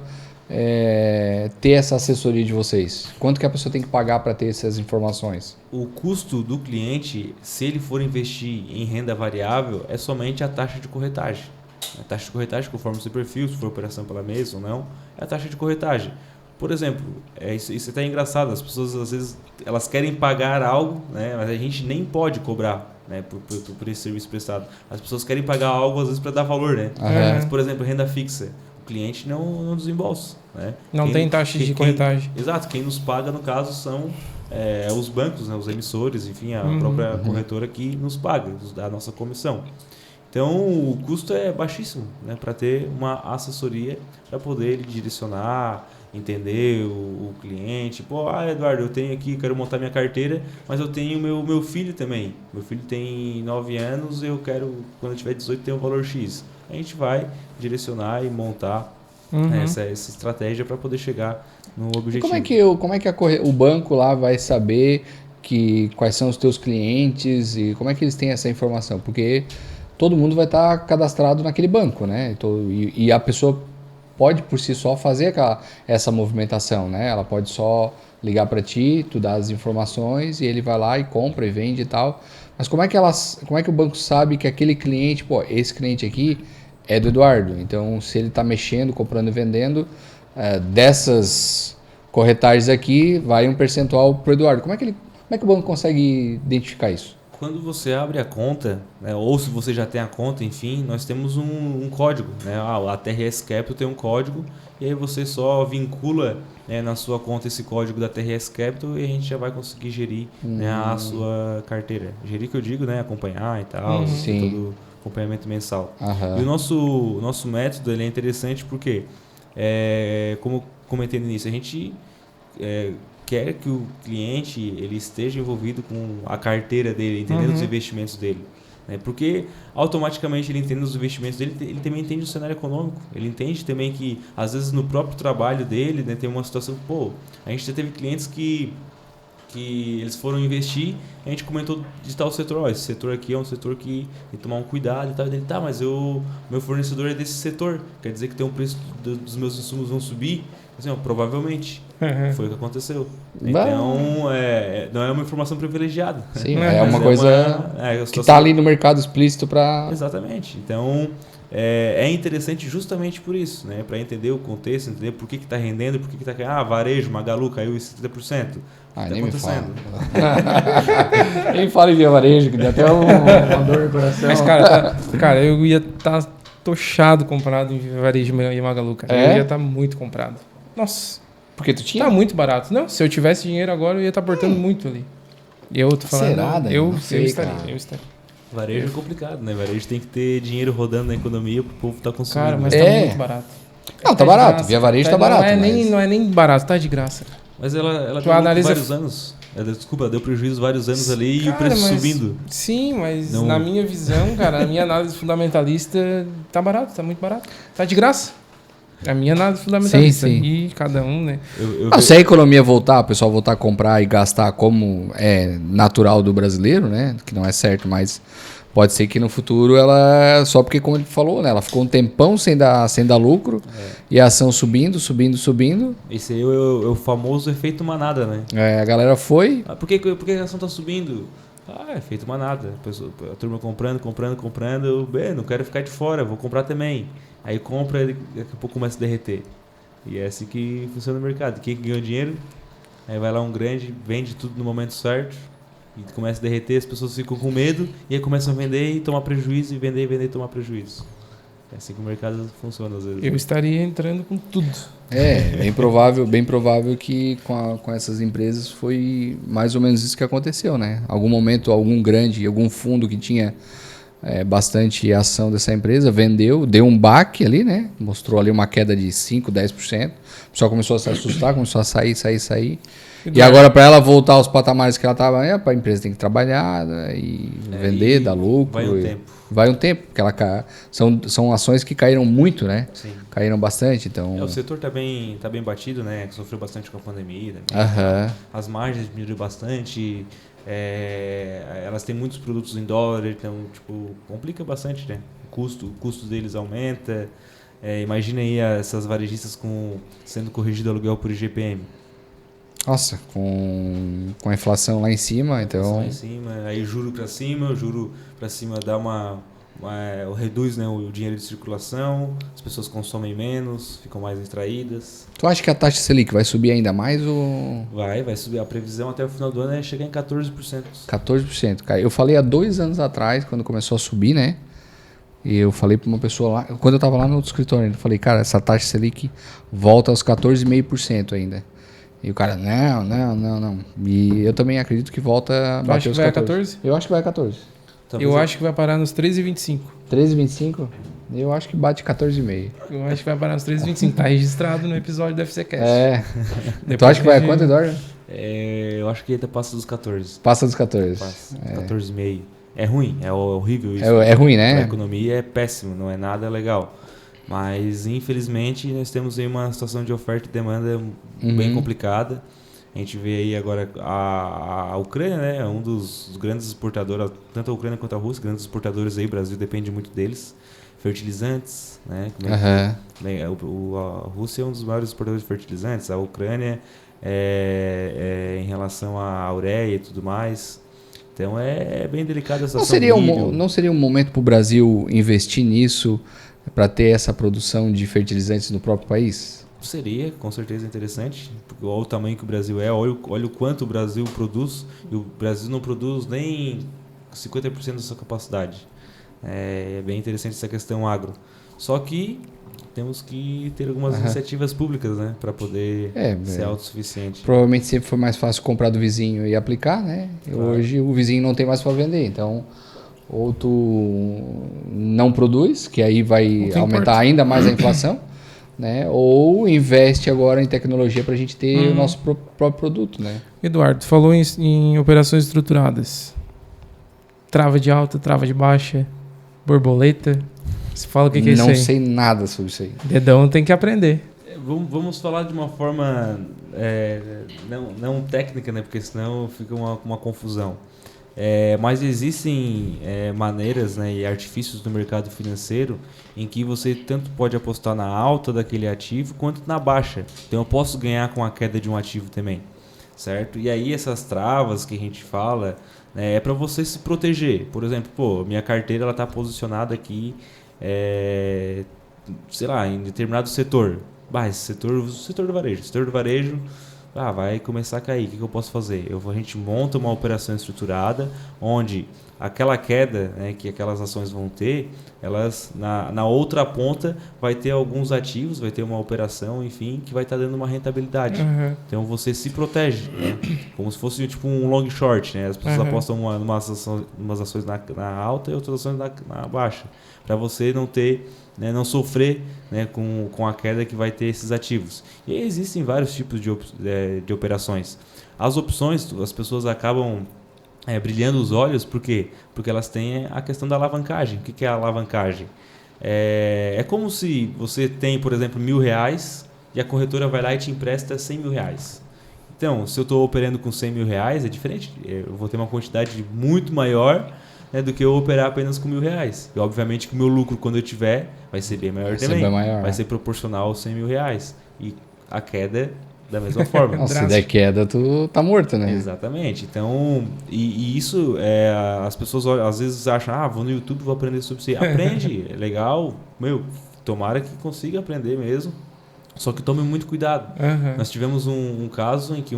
ter essa assessoria de vocês? Quanto que a pessoa tem que pagar para ter essas informações? O custo do cliente, se ele for investir em renda variável, é somente a taxa de corretagem. A taxa de corretagem, conforme o seu perfil, se for operação pela mesa ou não, é a taxa de corretagem. Por exemplo, isso até é engraçado, as pessoas às vezes elas querem pagar algo, né, mas a gente nem pode cobrar, né, por esse serviço prestado. As pessoas querem pagar algo às vezes para dar valor, né? Mas, por exemplo, renda fixa, o cliente não desembolsa. Né? Não tem taxa de corretagem. Exato, quem nos paga no caso são os bancos, né, os emissores, enfim, a própria corretora que nos paga, nos dá a nossa comissão. Então, o custo é baixíssimo, né, para ter uma assessoria para poder direcionar, entender o cliente. Eduardo, eu tenho aqui, quero montar minha carteira, mas eu tenho meu filho também. Meu filho tem 9 anos, eu quero, quando eu tiver 18, ter um valor X. A gente vai direcionar e montar essa estratégia para poder chegar no objetivo. Como é que o banco lá vai saber quais são os teus clientes e como é que eles têm essa informação? Porque todo mundo vai estar cadastrado naquele banco, né? E a pessoa pode por si só fazer essa movimentação, né? Ela pode só ligar para ti, tu dá as informações e ele vai lá e compra e vende e tal. Mas como é que o banco sabe que aquele cliente, esse cliente aqui é do Eduardo? Então, se ele está mexendo, comprando e vendendo, dessas corretagens aqui, vai um percentual para o Eduardo. Como é que o banco consegue identificar isso? Quando você abre a conta, né, ou se você já tem a conta, enfim, nós temos um código. Né? A TRS Capital tem um código e aí você só vincula, né, na sua conta esse código da TRS Capital e a gente já vai conseguir gerir, né, a sua carteira. Gerir que eu digo, né, acompanhar e tal, todo o acompanhamento mensal. E o nosso método ele é interessante porque, como eu comentei no início, a gente quer que o cliente ele esteja envolvido com a carteira dele, entendendo os investimentos dele. Né? Porque automaticamente ele entende os investimentos dele, ele também entende o cenário econômico. Ele entende também que, às vezes, no próprio trabalho dele, né, tem uma situação... a gente já teve clientes que eles foram investir, a gente comentou de tal setor. Esse setor aqui é um setor que tem que tomar um cuidado e tal. Ele, mas meu fornecedor é desse setor. Quer dizer que tem um preço dos meus insumos vão subir? Assim, provavelmente. Foi o que aconteceu. Então, não é uma informação privilegiada. Sim, é uma coisa que está ali no mercado explícito para... Exatamente. Então, é interessante justamente por isso, né? Para entender o contexto, entender por que está rendendo, por que está... varejo, Magalu caiu em 70%. Nem me fala. Nem fala em Via Varejo, que dá até uma dor no coração. Mas, cara, eu ia estar tochado comprado em Via Varejo e Magalu, cara. Eu ia estar muito comprado. Nossa. Porque tu tinha? Tá muito barato. Não, se eu tivesse dinheiro agora, eu ia estar aportando muito ali. Eu tô falando... Será, eu estaria. Varejo é complicado, né? Varejo tem que ter dinheiro rodando na economia pro povo estar consumindo. Cara, mas tá muito barato. Não, tá barato. Via Varejo tá barato. Não é nem barato, tá de graça. Mas ela deu vários anos. Desculpa, deu prejuízo vários anos ali e o preço subindo. Sim, mas na minha visão, cara, a minha análise fundamentalista tá barato, tá muito barato. Tá de graça. A minha análise fundamentalista. Sim. E cada um, né? Se a economia voltar, o pessoal voltar a comprar e gastar como é natural do brasileiro, né? Que não é certo, mas pode ser que no futuro ela... Só porque, como ele falou, né? Ela ficou um tempão sem dar lucro e a ação subindo. Esse aí é o famoso efeito manada, né? A galera foi... Por que a ação tá subindo? Efeito manada. A turma comprando. Não quero ficar de fora, vou comprar também. Aí compra e daqui a pouco começa a derreter. E é assim que funciona o mercado. Quem ganhou dinheiro, aí vai lá um grande, vende tudo no momento certo e começa a derreter, as pessoas ficam com medo e aí começam a vender e tomar prejuízo, e vender e tomar prejuízo. É assim que o mercado funciona às vezes. Eu estaria entrando com tudo. Bem provável que com essas empresas foi mais ou menos isso que aconteceu, né? Algum momento, algum fundo que tinha bastante ação dessa empresa vendeu, deu um baque ali, né? Mostrou ali uma queda de 5%, 10%. O pessoal começou a se assustar, começou a sair. E agora, para ela voltar aos patamares que ela estava, a empresa tem que trabalhar, né, e vender, dar lucro. Vai um tempo, porque são ações que caíram muito, né? Sim. Caíram bastante, então... O setor tá bem batido, né? Sofreu bastante com a pandemia. As margens diminuíram bastante. Elas têm muitos produtos em dólar, então, tipo, complica bastante, né? O custo deles aumenta. Imagina aí essas varejistas sendo corrigido o aluguel por IGPM. Nossa, com a inflação lá em cima, então... Lá em cima, aí o juro para cima dá reduz, né, o dinheiro de circulação, as pessoas consomem menos, ficam mais distraídas. Tu acha que a taxa Selic vai subir ainda mais ou... Vai subir. A previsão até o final do ano é chegar em 14%. 14%, cara. Eu falei há 2 anos atrás, quando começou a subir, né? E eu falei para uma pessoa lá, quando eu estava lá no outro escritório, eu falei, cara, essa taxa Selic volta aos 14,5% ainda. E o cara, não. E eu também acredito que volta a bater os 14. Eu acho que vai a 14. Eu acho que vai parar nos 13,25. 13,25? Eu acho que bate 14,5. Eu acho que vai parar nos 13,25. Tá registrado no episódio do FCCast. Tu acha que vai a quanto, Eduardo? Eu acho que ainda passa dos 14. Passa dos 14. Passa. 14,5. É ruim, é horrível isso. É ruim, né? A economia é péssimo, não é nada legal. Mas, infelizmente, nós temos aí uma situação de oferta e demanda bem complicada. A gente vê aí agora a Ucrânia, né? É um dos grandes exportadores, tanto a Ucrânia quanto a Rússia, grandes exportadores aí, o Brasil depende muito deles. Fertilizantes, né? A Rússia é um dos maiores exportadores de fertilizantes, a Ucrânia em relação à ureia e tudo mais. Então é bem delicada essa situação. Não seria um momento para o Brasil investir nisso para ter essa produção de fertilizantes no próprio país? Seria, com certeza, interessante, porque olha o tamanho que o Brasil é, olha o quanto o Brasil produz, e o Brasil não produz nem 50% da sua capacidade. É bem interessante essa questão agro. Só que temos que ter algumas iniciativas públicas, né, para poder ser autossuficiente. Provavelmente sempre foi mais fácil comprar do vizinho e aplicar, né? Claro. Hoje o vizinho não tem mais para vender, então ou tu não produz, que aí vai aumentar ainda mais a inflação, né? Ou investe agora em tecnologia para a gente ter o nosso próprio produto, né? Eduardo, falou em operações estruturadas. Trava de alta, trava de baixa, borboleta. Você fala o que é isso aí? Não sei nada sobre isso aí. Dedão tem que aprender. Vamos falar de uma forma não técnica, né? Porque senão fica uma confusão. Mas existem maneiras, né, e artifícios no mercado financeiro em que você tanto pode apostar na alta daquele ativo quanto na baixa. Então eu posso ganhar com a queda de um ativo também, certo? E aí essas travas que a gente fala é para você se proteger. Por exemplo, minha carteira está posicionada aqui, sei lá, em determinado setor. Esse setor do varejo. Setor do varejo vai começar a cair. O que eu posso fazer? A gente monta uma operação estruturada onde aquela queda, né, que aquelas ações vão ter, elas na outra ponta vai ter alguns ativos, vai ter uma operação, enfim, que vai estar dando uma rentabilidade. Então você se protege, né? Como se fosse tipo um long short, né? As pessoas apostam umas ações na alta e outras ações na baixa, para você não ter, né, não sofrer, né, com a queda que vai ter esses ativos. E aí existem vários tipos de operações. As opções, as pessoas acabam brilhando os olhos, por quê? Porque elas têm a questão da alavancagem. O que é a alavancagem? É como se você tem, por exemplo, R$1.000 e a corretora vai lá e te empresta R$100.000. Então, se eu estou operando com R$100.000, é diferente. Eu vou ter uma quantidade muito maior, né, do que eu operar apenas com R$1.000. E obviamente que o meu lucro, quando eu tiver, vai ser bem maior também. Vai ser proporcional aos R$100.000. E a queda da mesma forma. Nossa, se der queda, tu tá morto, né? Exatamente. Então, e isso, as pessoas às vezes acham, vou no YouTube, vou aprender sobre isso. Aprende, é legal. Tomara que consiga aprender mesmo. Só que tome muito cuidado. Nós tivemos um caso em que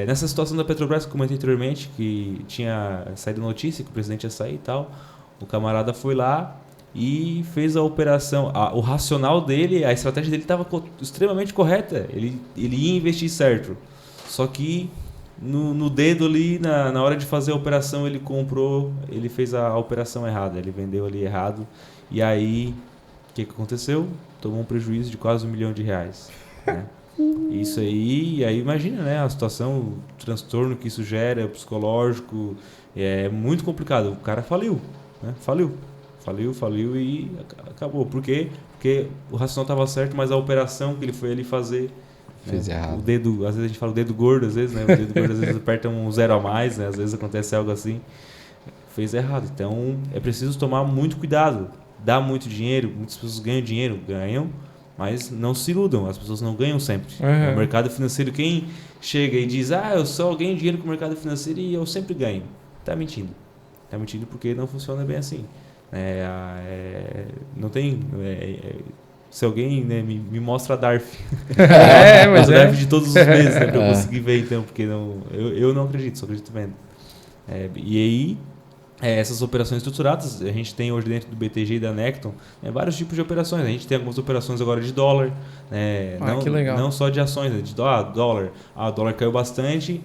nessa situação da Petrobras, que eu comentei anteriormente, que tinha saído notícia que o presidente ia sair e tal, o camarada foi lá e fez a operação. O racional dele, a estratégia dele estava extremamente correta. Ele ia investir certo. Só que no dedo ali, na hora de fazer a operação, ele fez a operação errada. Ele vendeu ali errado. E aí, o que aconteceu? Tomou um prejuízo de quase R$1 milhão. Né? Isso aí, e aí imagina, né? A situação, o transtorno que isso gera, o psicológico, é muito complicado. O cara faliu, né? Faliu e acabou. Por quê? Porque o racional estava certo, mas a operação que ele foi ali fazer... Fez errado. O dedo, às vezes a gente fala o dedo gordo, às vezes, né? O dedo gordo às vezes aperta um 0 a mais, né? Às vezes acontece algo assim. Fez errado. Então, é preciso tomar muito cuidado. Dá muito dinheiro, muitas pessoas ganham, mas não se iludam, as pessoas não ganham sempre. Uhum. No mercado financeiro, quem chega e diz, eu só ganho dinheiro com o mercado financeiro e eu sempre ganho, tá mentindo. Tá mentindo porque não funciona bem assim. Não tem... se alguém, né, me mostra a DARF. Mas a DARF de todos os meses, né, pra eu conseguir ver, então, porque eu não acredito, só acredito vendo. E aí, essas operações estruturadas, a gente tem hoje dentro do BTG e da Necton vários tipos de operações. A gente tem algumas operações agora de dólar, que legal. Não só de ações, né, de dólar. O dólar caiu bastante.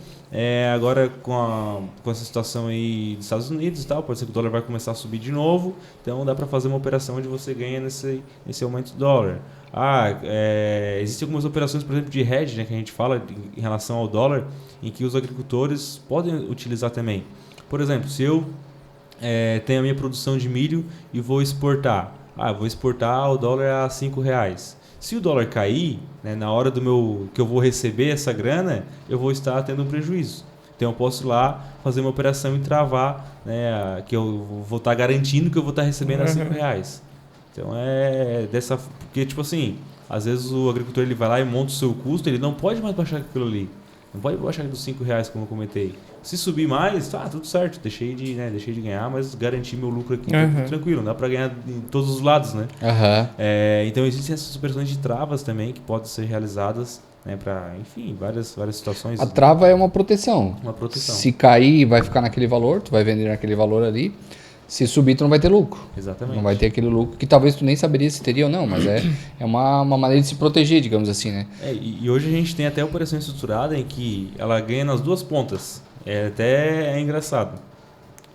Agora com essa situação aí dos Estados Unidos e tal, pode ser que o dólar vai começar a subir de novo. Então dá para fazer uma operação onde você ganha nesse aumento do dólar. Existem algumas operações, por exemplo, de hedge, né, que a gente fala em relação ao dólar, em que os agricultores podem utilizar também. Por exemplo, se eu tenho a minha produção de milho e vou exportar. Vou exportar o dólar a R$5. Se o dólar cair, né, na hora que eu vou receber essa grana, eu vou estar tendo um prejuízo. Então eu posso ir lá fazer uma operação e travar, né, que eu vou estar garantindo que eu vou estar recebendo a R$5. Então porque tipo assim, às vezes o agricultor ele vai lá e monta o seu custo, ele não pode mais baixar aquilo ali. Não pode baixar dos R$5, como eu comentei. Se subir mais, tudo certo. Deixei de ganhar, mas garanti meu lucro aqui tranquilo. Não dá para ganhar em todos os lados, né? Então existem essas operações de travas também que podem ser realizadas, né, para, enfim, várias situações. A trava é uma proteção. Uma proteção. Se cair, vai ficar naquele valor, tu vai vender naquele valor ali. Se subir, tu não vai ter lucro. Exatamente. Não vai ter aquele lucro que talvez tu nem saberia se teria ou não, mas é uma maneira de se proteger, digamos assim, né? E hoje a gente tem até operação estruturada em que ela ganha nas duas pontas. Até engraçado.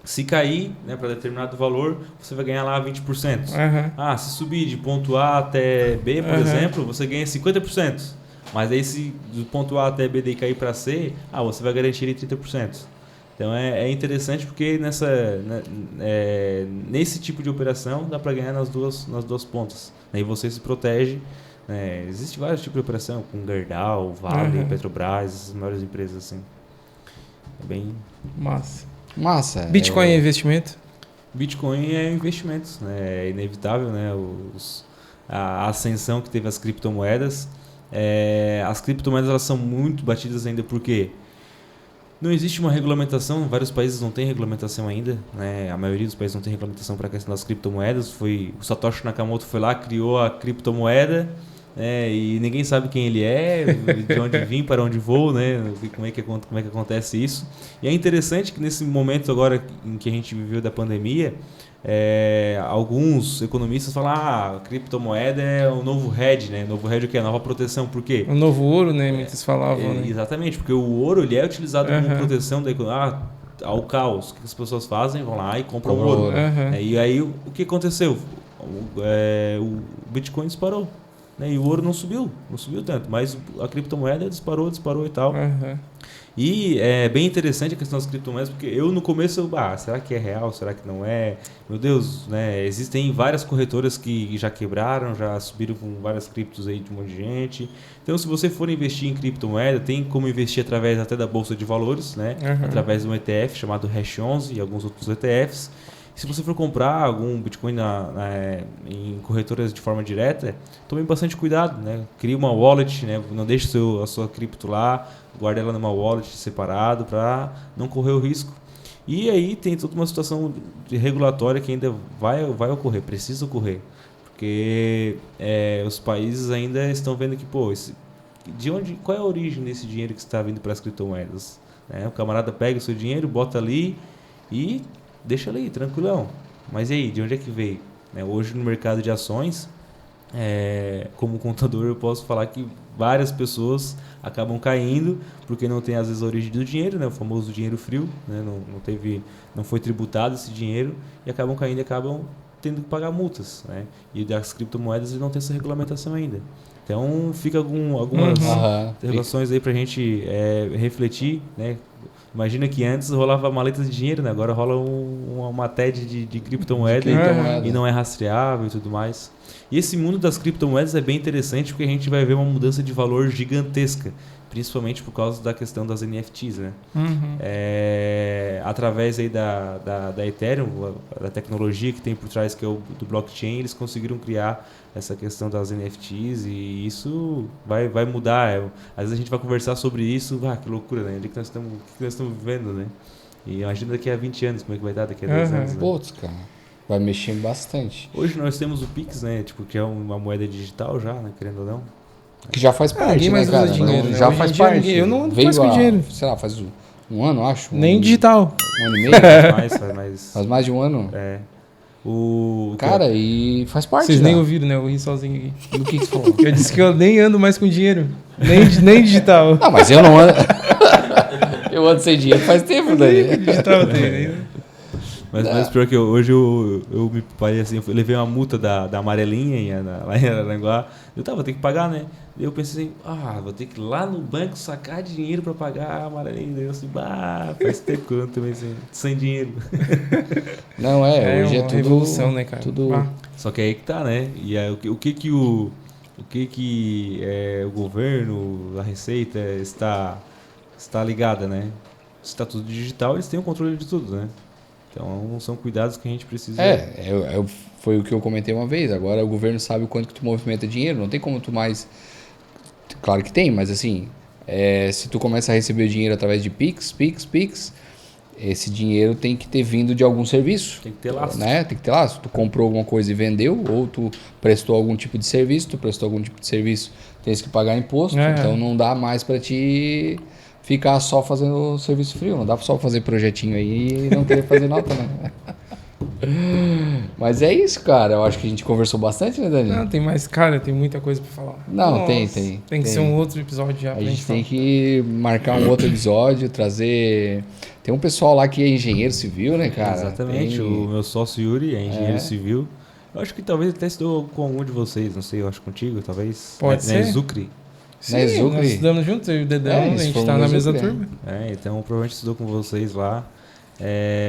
Se cair, né, para determinado valor, você vai ganhar lá 20%. Se subir de ponto A até B, por exemplo, você ganha 50%. Mas aí se do ponto A até B daí cair para C, você vai garantir ali 30%. Então é interessante porque nesse tipo de operação dá para ganhar nas duas pontas. E você se protege. Existem vários tipos de operação, com Gerdau, Vale, Petrobras, essas maiores empresas assim. É bem... Massa. Bitcoin é investimento? Bitcoin é investimento. Né? É inevitável, né? A ascensão que teve as criptomoedas. As criptomoedas elas são muito batidas ainda porque... Não existe uma regulamentação, vários países não têm regulamentação ainda, né? A maioria dos países não tem regulamentação para a questão das criptomoedas. O Satoshi Nakamoto foi lá, criou a criptomoeda, e ninguém sabe quem ele é, de onde vim, para onde vou, né? Como é que acontece isso. E é interessante que nesse momento agora em que a gente viveu da pandemia, alguns economistas falam a criptomoeda é o novo hedge, né? O novo hedge é o quê? A nova proteção. Por quê? O novo ouro, né? Muitos falavam. Né? Exatamente, porque o ouro ele é utilizado como proteção da economia. Ao caos, o que as pessoas fazem? Vão lá e compram ouro. E aí o que aconteceu? O Bitcoin disparou. Né? E o ouro não subiu tanto, mas a criptomoeda disparou e tal. E é bem interessante a questão das criptomoedas, porque eu no começo, será que é real? Será que não é? Meu Deus, né? Existem várias corretoras que já quebraram, já subiram com várias criptos aí de um monte de gente. Então, se você for investir em criptomoeda, tem como investir através até da Bolsa de Valores, né? Através de um ETF chamado Hash11 e alguns outros ETFs. Se você for comprar algum Bitcoin em corretoras de forma direta, tome bastante cuidado, né? Crie uma wallet, né? Não deixe a sua cripto lá, guarde ela numa wallet separado para não correr o risco. E aí tem toda uma situação regulatória que ainda vai ocorrer, precisa ocorrer. Porque os países ainda estão vendo que, qual é a origem desse dinheiro que está vindo para as criptomoedas? O camarada pega o seu dinheiro, bota ali e... deixa ali, tranquilão. Mas e aí, de onde é que veio? né? Hoje no mercado de ações, como contador eu posso falar que várias pessoas acabam caindo porque não tem às vezes a origem do dinheiro, né? O famoso dinheiro frio, né? Não foi tributado esse dinheiro e acabam caindo e acabam tendo que pagar multas, né? E das criptomoedas não tem essa regulamentação ainda. Então fica algumas relações aí pra gente refletir, né? Imagina que antes rolava maleta de dinheiro, né? Agora rola uma TED de criptomoeda e não é rastreável e tudo mais. E esse mundo das criptomoedas é bem interessante porque a gente vai ver uma mudança de valor gigantesca, principalmente por causa da questão das NFTs, né? Através aí da Ethereum, da tecnologia que tem por trás, que é do blockchain, eles conseguiram criar essa questão das NFTs e isso vai mudar. Às vezes a gente vai conversar sobre isso, que loucura, né? O que nós estamos vivendo, né? E imagina daqui a 20 anos, como é que vai estar daqui a 10 anos, né? Putz, cara, vai mexer bastante. Hoje nós temos o Pix, né? Tipo, que é uma moeda digital já, né? Querendo ou não. Que já faz parte, ninguém mais cara? usa dinheiro, né? Já Hoje faz em dia, parte. eu não ando mais com dinheiro. Sei lá, faz um ano, acho. Nem digital. Um ano e meio? Faz mais de um ano. Cara, e faz parte. Vocês nem ouviram, né? Eu ri sozinho aqui. Do que você falou? Eu disse que eu nem ando mais com dinheiro. Nem digital. Não, mas eu não ando. Eu ando sem dinheiro faz tempo daí. Digital tem. Mas pior que hoje eu me parei assim, eu levei uma multa da amarelinha lá em Araranguá. Vou ter que pagar, né? Daí eu pensei assim, vou ter que ir lá no banco sacar dinheiro pra pagar a amarelinha. Daí eu assim, faz tempo que eu ando também sem dinheiro. Não, hoje é tudo revolução, né, cara? Só que aí que tá, né? E aí, o que o governo, a Receita está ligada, né? Se está tudo digital, eles têm o controle de tudo, né? Então, são cuidados que a gente precisa... Foi o que eu comentei uma vez. Agora o governo sabe o quanto que tu movimenta dinheiro. Não tem como tu mais... Claro que tem, mas assim... se tu começa a receber dinheiro através de Pix, esse dinheiro tem que ter vindo de algum serviço. Tem que ter laço. Né? Tem que ter laço. Tu comprou alguma coisa e vendeu, ou tu prestou algum tipo de serviço, tens que pagar imposto. Então não dá mais para ti... ficar só fazendo serviço frio. Não dá só fazer projetinho aí e não querer fazer nota, né? Mas é isso, cara. Eu acho que a gente conversou bastante, né, Dani? Não, tem mais... Cara, tem muita coisa pra falar. Não, Nossa, tem que ser um outro episódio já. A gente tem que marcar um outro episódio, trazer... Tem um pessoal lá que é engenheiro civil, né, cara? Exatamente. O meu sócio Yuri é engenheiro civil. Eu acho que talvez até estudou com algum de vocês. Não sei, eu acho contigo, talvez. Pode ser. Zucri. Sim, nós estudamos juntos, eu e o Dedão, a gente tá na mesma turma. Então provavelmente estudou com vocês lá.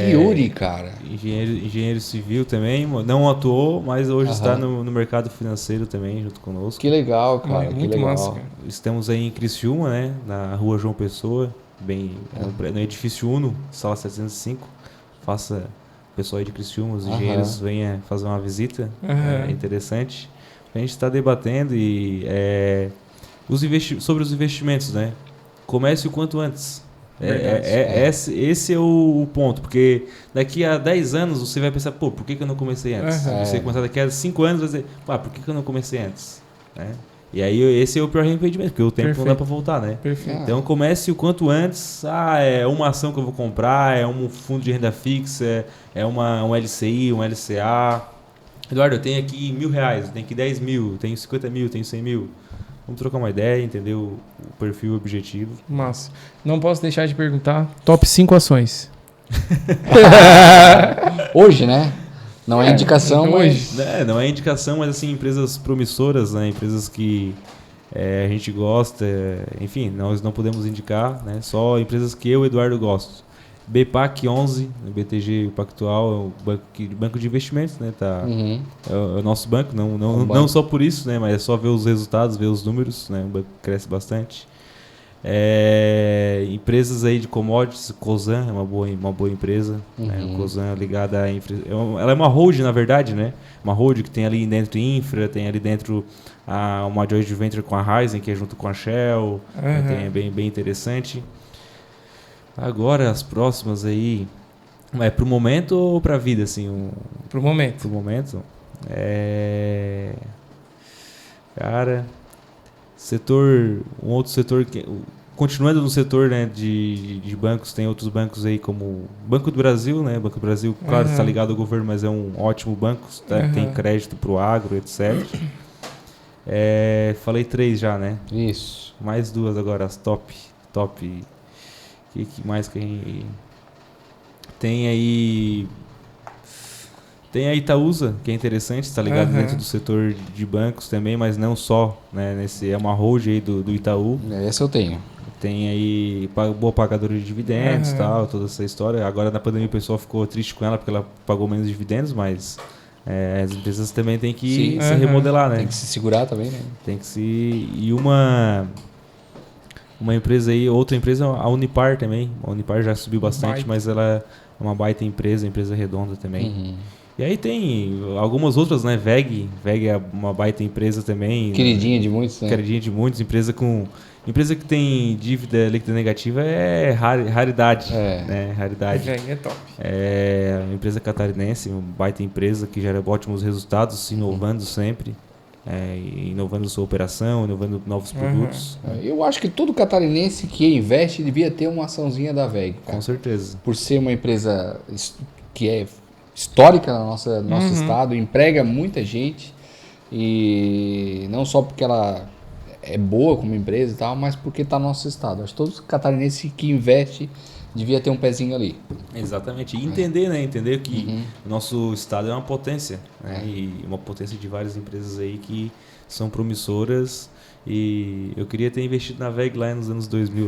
Yuri, cara. Engenheiro civil também, não atuou, mas hoje está no mercado financeiro também, junto conosco. Que legal, cara. Muito massa, cara. Estamos aí em Criciúma, né? Na rua João Pessoa, no edifício Uno, sala 705. Faça o pessoal aí de Criciúma, os engenheiros venha fazer uma visita. É interessante. A gente está debatendo e... sobre os investimentos, né? Comece o quanto antes. Esse é o ponto, porque daqui a 10 anos você vai pensar, por que eu não comecei antes? Você começar daqui a 5 anos vai dizer, por que eu não comecei antes? Né? E aí esse é o pior arrependimento, porque o tempo não dá para voltar, né? Então comece o quanto antes. É uma ação que eu vou comprar, é um fundo de renda fixa, é um LCI, um LCA. Eduardo, eu tenho aqui R$1.000, eu tenho aqui 10 mil, tenho 50 mil, tenho 100 mil. Vamos trocar uma ideia, entender o perfil, o objetivo. Massa. Não posso deixar de perguntar, top 5 ações. Hoje, né? Não é indicação, mas... Não é indicação, mas assim, empresas promissoras, né? Empresas que a gente gosta, enfim, nós não podemos indicar, né? Só empresas que eu, Eduardo, gosto. BPAC 11, BTG Pactual, é o banco de investimentos, né? É o nosso banco, não só por isso, né? Mas é só ver os resultados, ver os números, né? O banco cresce bastante. Empresas aí de commodities, Cosan é uma boa empresa, né? Cosan é ligada à infra, ela é uma hold, na verdade, né? Uma hold que tem ali dentro infra, tem ali dentro uma joint venture com a Ryzen, que é junto com a Shell, é bem interessante. Agora, as próximas aí... É pro momento ou pra vida, assim? Pro momento. Pro momento? Cara... Um outro setor continuando no setor, né, de bancos, tem outros bancos aí como o Banco do Brasil, né? Banco do Brasil, claro, está ligado ao governo, mas é um ótimo banco, tá? Tem crédito para o agro, etc. Falei 3 já, né? Isso. Mais 2 agora, as top. Que mais que a gente... Tem aí... Tem a Itaúsa, que é interessante, está ligado dentro do setor de bancos também, mas não só, né? É uma hold aí do Itaú. Essa eu tenho. Tem aí boa pagadora de dividendos e tal, toda essa história. Agora na pandemia o pessoal ficou triste com ela porque ela pagou menos dividendos, mas as empresas também têm que se remodelar, né? Tem que se segurar também, né? Tem que se... E uma empresa aí, outra empresa, a Unipar também. A Unipar já subiu bastante, mas ela é uma baita empresa redonda também. E aí tem algumas outras, né? VEG é uma baita empresa também. Queridinha de muitos, né? Queridinha de muitos. Empresa que tem dívida líquida negativa é raridade. Né? Raridade. VEG é top. É uma empresa catarinense, uma baita empresa que gera ótimos resultados, se inovando sempre. Inovando sua operação, inovando novos produtos. Eu acho que todo catarinense que investe devia ter uma açãozinha da VEG. Cara. Com certeza. Por ser uma empresa que é histórica no nosso estado, emprega muita gente, e não só porque ela é boa como empresa e tal, mas porque está no nosso estado. Acho que todo catarinense que investe devia ter um pezinho ali. Exatamente. E entender, né? Entender que o nosso estado é uma potência, né? E uma potência de várias empresas aí que são promissoras. E eu queria ter investido na VEG lá nos anos 2000.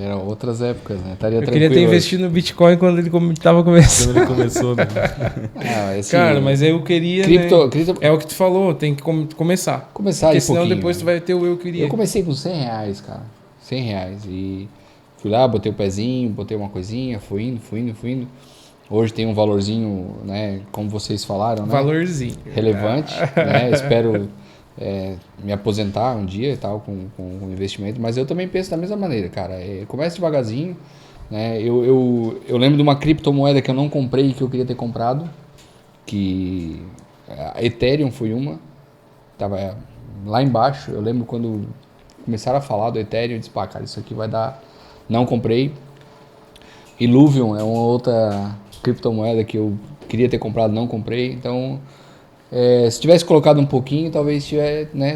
Eram outras épocas, né? Eu queria ter investido no Bitcoin quando ele estava começando. Quando ele começou, né? Cara, mas eu queria... É o que tu falou, tem que começar. Porque senão depois tu vai ter o eu queria. Eu comecei com R$100, cara. R$100. E fui lá, botei o pezinho, botei uma coisinha, fui indo. Hoje tem um valorzinho, né? Como vocês falaram, né? Valorzinho. Relevante, né? Espero... me aposentar um dia e tal com investimento, mas eu também penso da mesma maneira, cara. Começa devagarzinho, né? Eu lembro de uma criptomoeda que eu não comprei e que eu queria ter comprado, que a Ethereum foi uma, tava lá embaixo. Eu lembro quando começaram a falar do Ethereum, eu disse, pá, cara, isso aqui vai dar. Não comprei. Illuvium é uma outra criptomoeda que eu queria ter comprado, não comprei. Então se tivesse colocado um pouquinho, talvez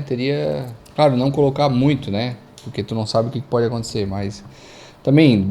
teria... Claro, não colocar muito, né? Porque tu não sabe o que pode acontecer, mas... Também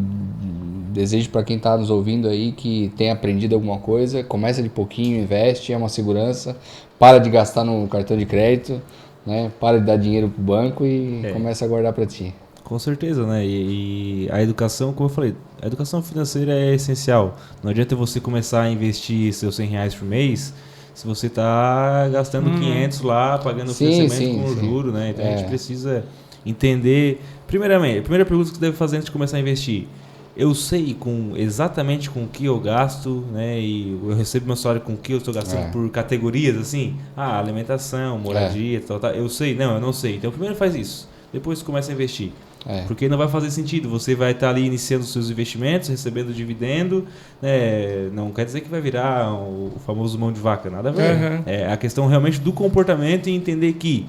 desejo para quem está nos ouvindo aí que tenha aprendido alguma coisa. Começa de pouquinho, investe, é uma segurança. Para de gastar no cartão de crédito, né? Para de dar dinheiro pro banco e começa a guardar para ti. Com certeza, né? E a educação, como eu falei, a educação financeira é essencial. Não adianta você começar a investir seus R$100 por mês... Se você está gastando 500 lá, pagando financiamento com juro, né? Então a gente precisa entender... Primeiramente, a primeira pergunta que você deve fazer antes de começar a investir. Eu sei exatamente com o que eu gasto, né? E eu recebo meu salário com o que eu estou gastando por categorias, assim. Alimentação, moradia, tal. Eu sei? Não, eu não sei. Então primeiro faz isso. Depois você começa a investir. Porque não vai fazer sentido. Você vai estar ali iniciando os seus investimentos, recebendo dividendo, né? Não quer dizer que vai virar o famoso mão de vaca, nada a ver. É a questão realmente do comportamento e entender que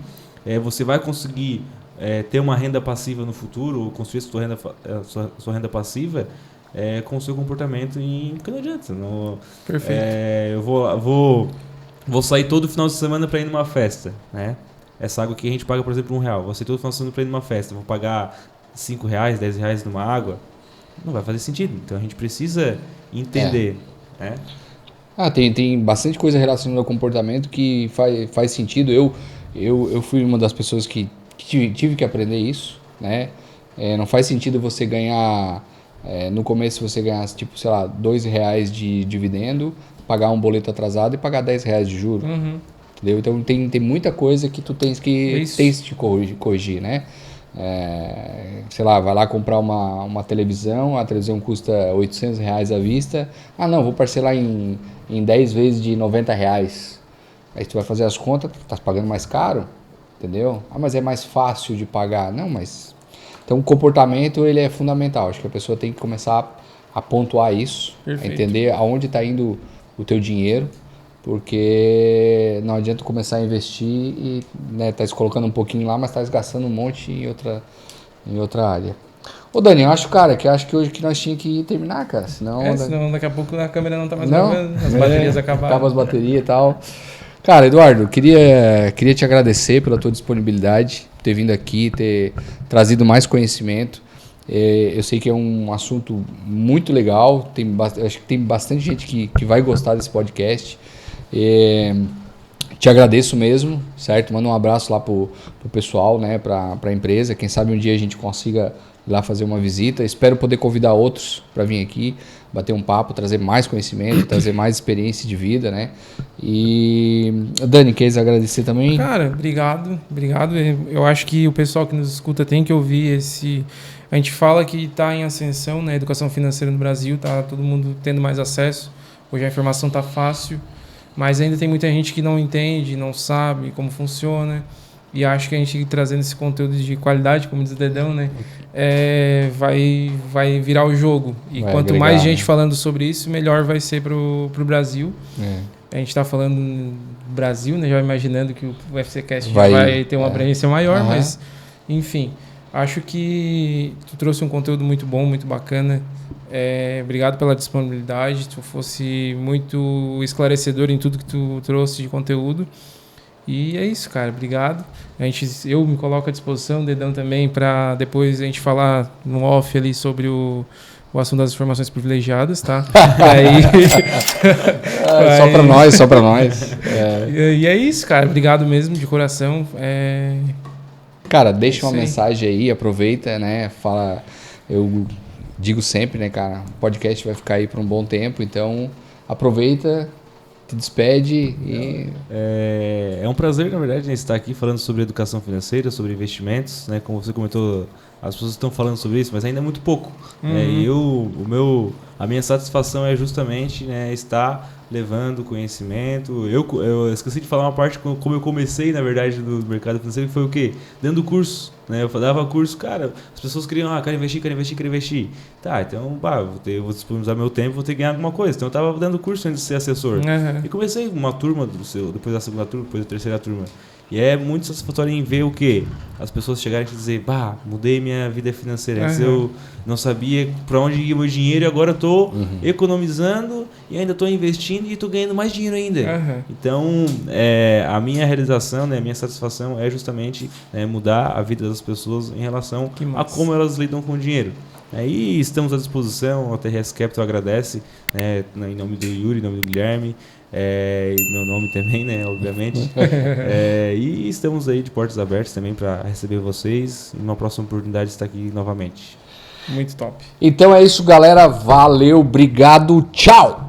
você vai conseguir ter uma renda passiva no futuro, ou construir sua renda passiva com o seu comportamento, porque não adianta. Perfeito. Eu vou sair todo final de semana para ir numa festa, né? Essa água que a gente paga, por exemplo, R$1. Você todo final de semana para ir numa festa, vou pagar R$5, R$10 numa água, não vai fazer sentido. Então a gente precisa entender. Né? Tem bastante coisa relacionada ao comportamento que faz sentido. Eu fui uma das pessoas que tive que aprender isso, né? Não faz sentido você ganhar, no começo você ganhar, tipo, sei lá, R$2 de dividendo, pagar um boleto atrasado e pagar R$10 de juro. Entendeu? Então tem muita coisa que tu tens que te corrigir, né? Sei lá, vai lá comprar uma televisão, a televisão custa R$800 à vista. Ah, não, vou parcelar em 10 vezes de R$90. Aí tu vai fazer as contas, tu tá pagando mais caro, entendeu? Ah, mas é mais fácil de pagar. Não, mas... Então o comportamento, ele é fundamental. Acho que a pessoa tem que começar a pontuar isso, a entender aonde está indo o teu dinheiro, Porque não adianta começar a investir e tá se colocando um pouquinho lá, mas tá gastando um monte em outra área. Ô Dani, eu acho que hoje que nós tínhamos que terminar, cara. Senão daqui a pouco a câmera não tá mais gravando, as baterias acabaram. Acaba as baterias e tal. Cara, Eduardo, queria te agradecer pela tua disponibilidade, ter vindo aqui, ter trazido mais conhecimento. Eu sei que é um assunto muito legal, acho que tem bastante gente que vai gostar desse podcast. Te agradeço mesmo, certo? Manda um abraço lá pro pessoal, né, pra empresa. Quem sabe um dia a gente consiga ir lá fazer uma visita. Espero poder convidar outros para vir aqui, bater um papo, trazer mais conhecimento, trazer mais experiência de vida, né? E Dani, queres agradecer também? Cara, obrigado. Eu acho que o pessoal que nos escuta tem que ouvir A gente fala que está em ascensão, né? Educação financeira no Brasil, tá todo mundo tendo mais acesso. Hoje a informação tá fácil, mas ainda tem muita gente que não entende, não sabe como funciona. E acho que a gente trazendo esse conteúdo de qualidade, como diz o Dedão, né? Vai virar o jogo. E quanto agregar, mais gente falando sobre isso, melhor vai ser pro Brasil. A gente está falando no Brasil, né? Já imaginando que o UFCcast vai ter uma abrangência maior, mas enfim, acho que tu trouxe um conteúdo muito bom, muito bacana. Obrigado pela disponibilidade. Tu fosse muito esclarecedor em tudo que tu trouxe de conteúdo. E é isso, cara. Obrigado. Eu me coloco à disposição, o Dedão também, para depois a gente falar no off ali sobre o assunto das informações privilegiadas, tá? Só pra nós. E é isso, cara. Obrigado mesmo, de coração. Cara, deixa uma mensagem aí, aproveita, né? Fala. Eu digo sempre, né, cara? O podcast vai ficar aí por um bom tempo, então aproveita. Te despede e... É um prazer, na verdade, né, estar aqui falando sobre educação financeira, sobre investimentos, né? Como você comentou, as pessoas estão falando sobre isso, mas ainda é muito pouco. E a minha satisfação é justamente, né, estar levando conhecimento. Eu esqueci de falar uma parte como eu comecei, na verdade, no mercado financeiro, que foi o quê? Dando curso. Né? Eu dava curso, cara, as pessoas queriam, quero investir. Tá, então, vou disponibilizar meu tempo, vou ter que ganhar alguma coisa. Então eu tava dando curso antes de ser assessor. E comecei uma turma, depois da segunda turma, depois da terceira turma. E é muito satisfatório em ver o quê? As pessoas chegarem e dizer, mudei minha vida financeira. Antes eu não sabia para onde ia o meu dinheiro e agora eu tô economizando e ainda tô investindo e tô ganhando mais dinheiro ainda. Então, a minha realização, né, a minha satisfação é justamente mudar a vida das pessoas em relação a como elas lidam com o dinheiro. Aí estamos à disposição, a TRS Capital agradece, né, em nome do Yuri, em nome do Guilherme, e meu nome também, né, obviamente. E estamos aí de portas abertas também para receber vocês e numa próxima oportunidade estar aqui novamente. Muito top. Então é isso, galera. Valeu, obrigado, tchau!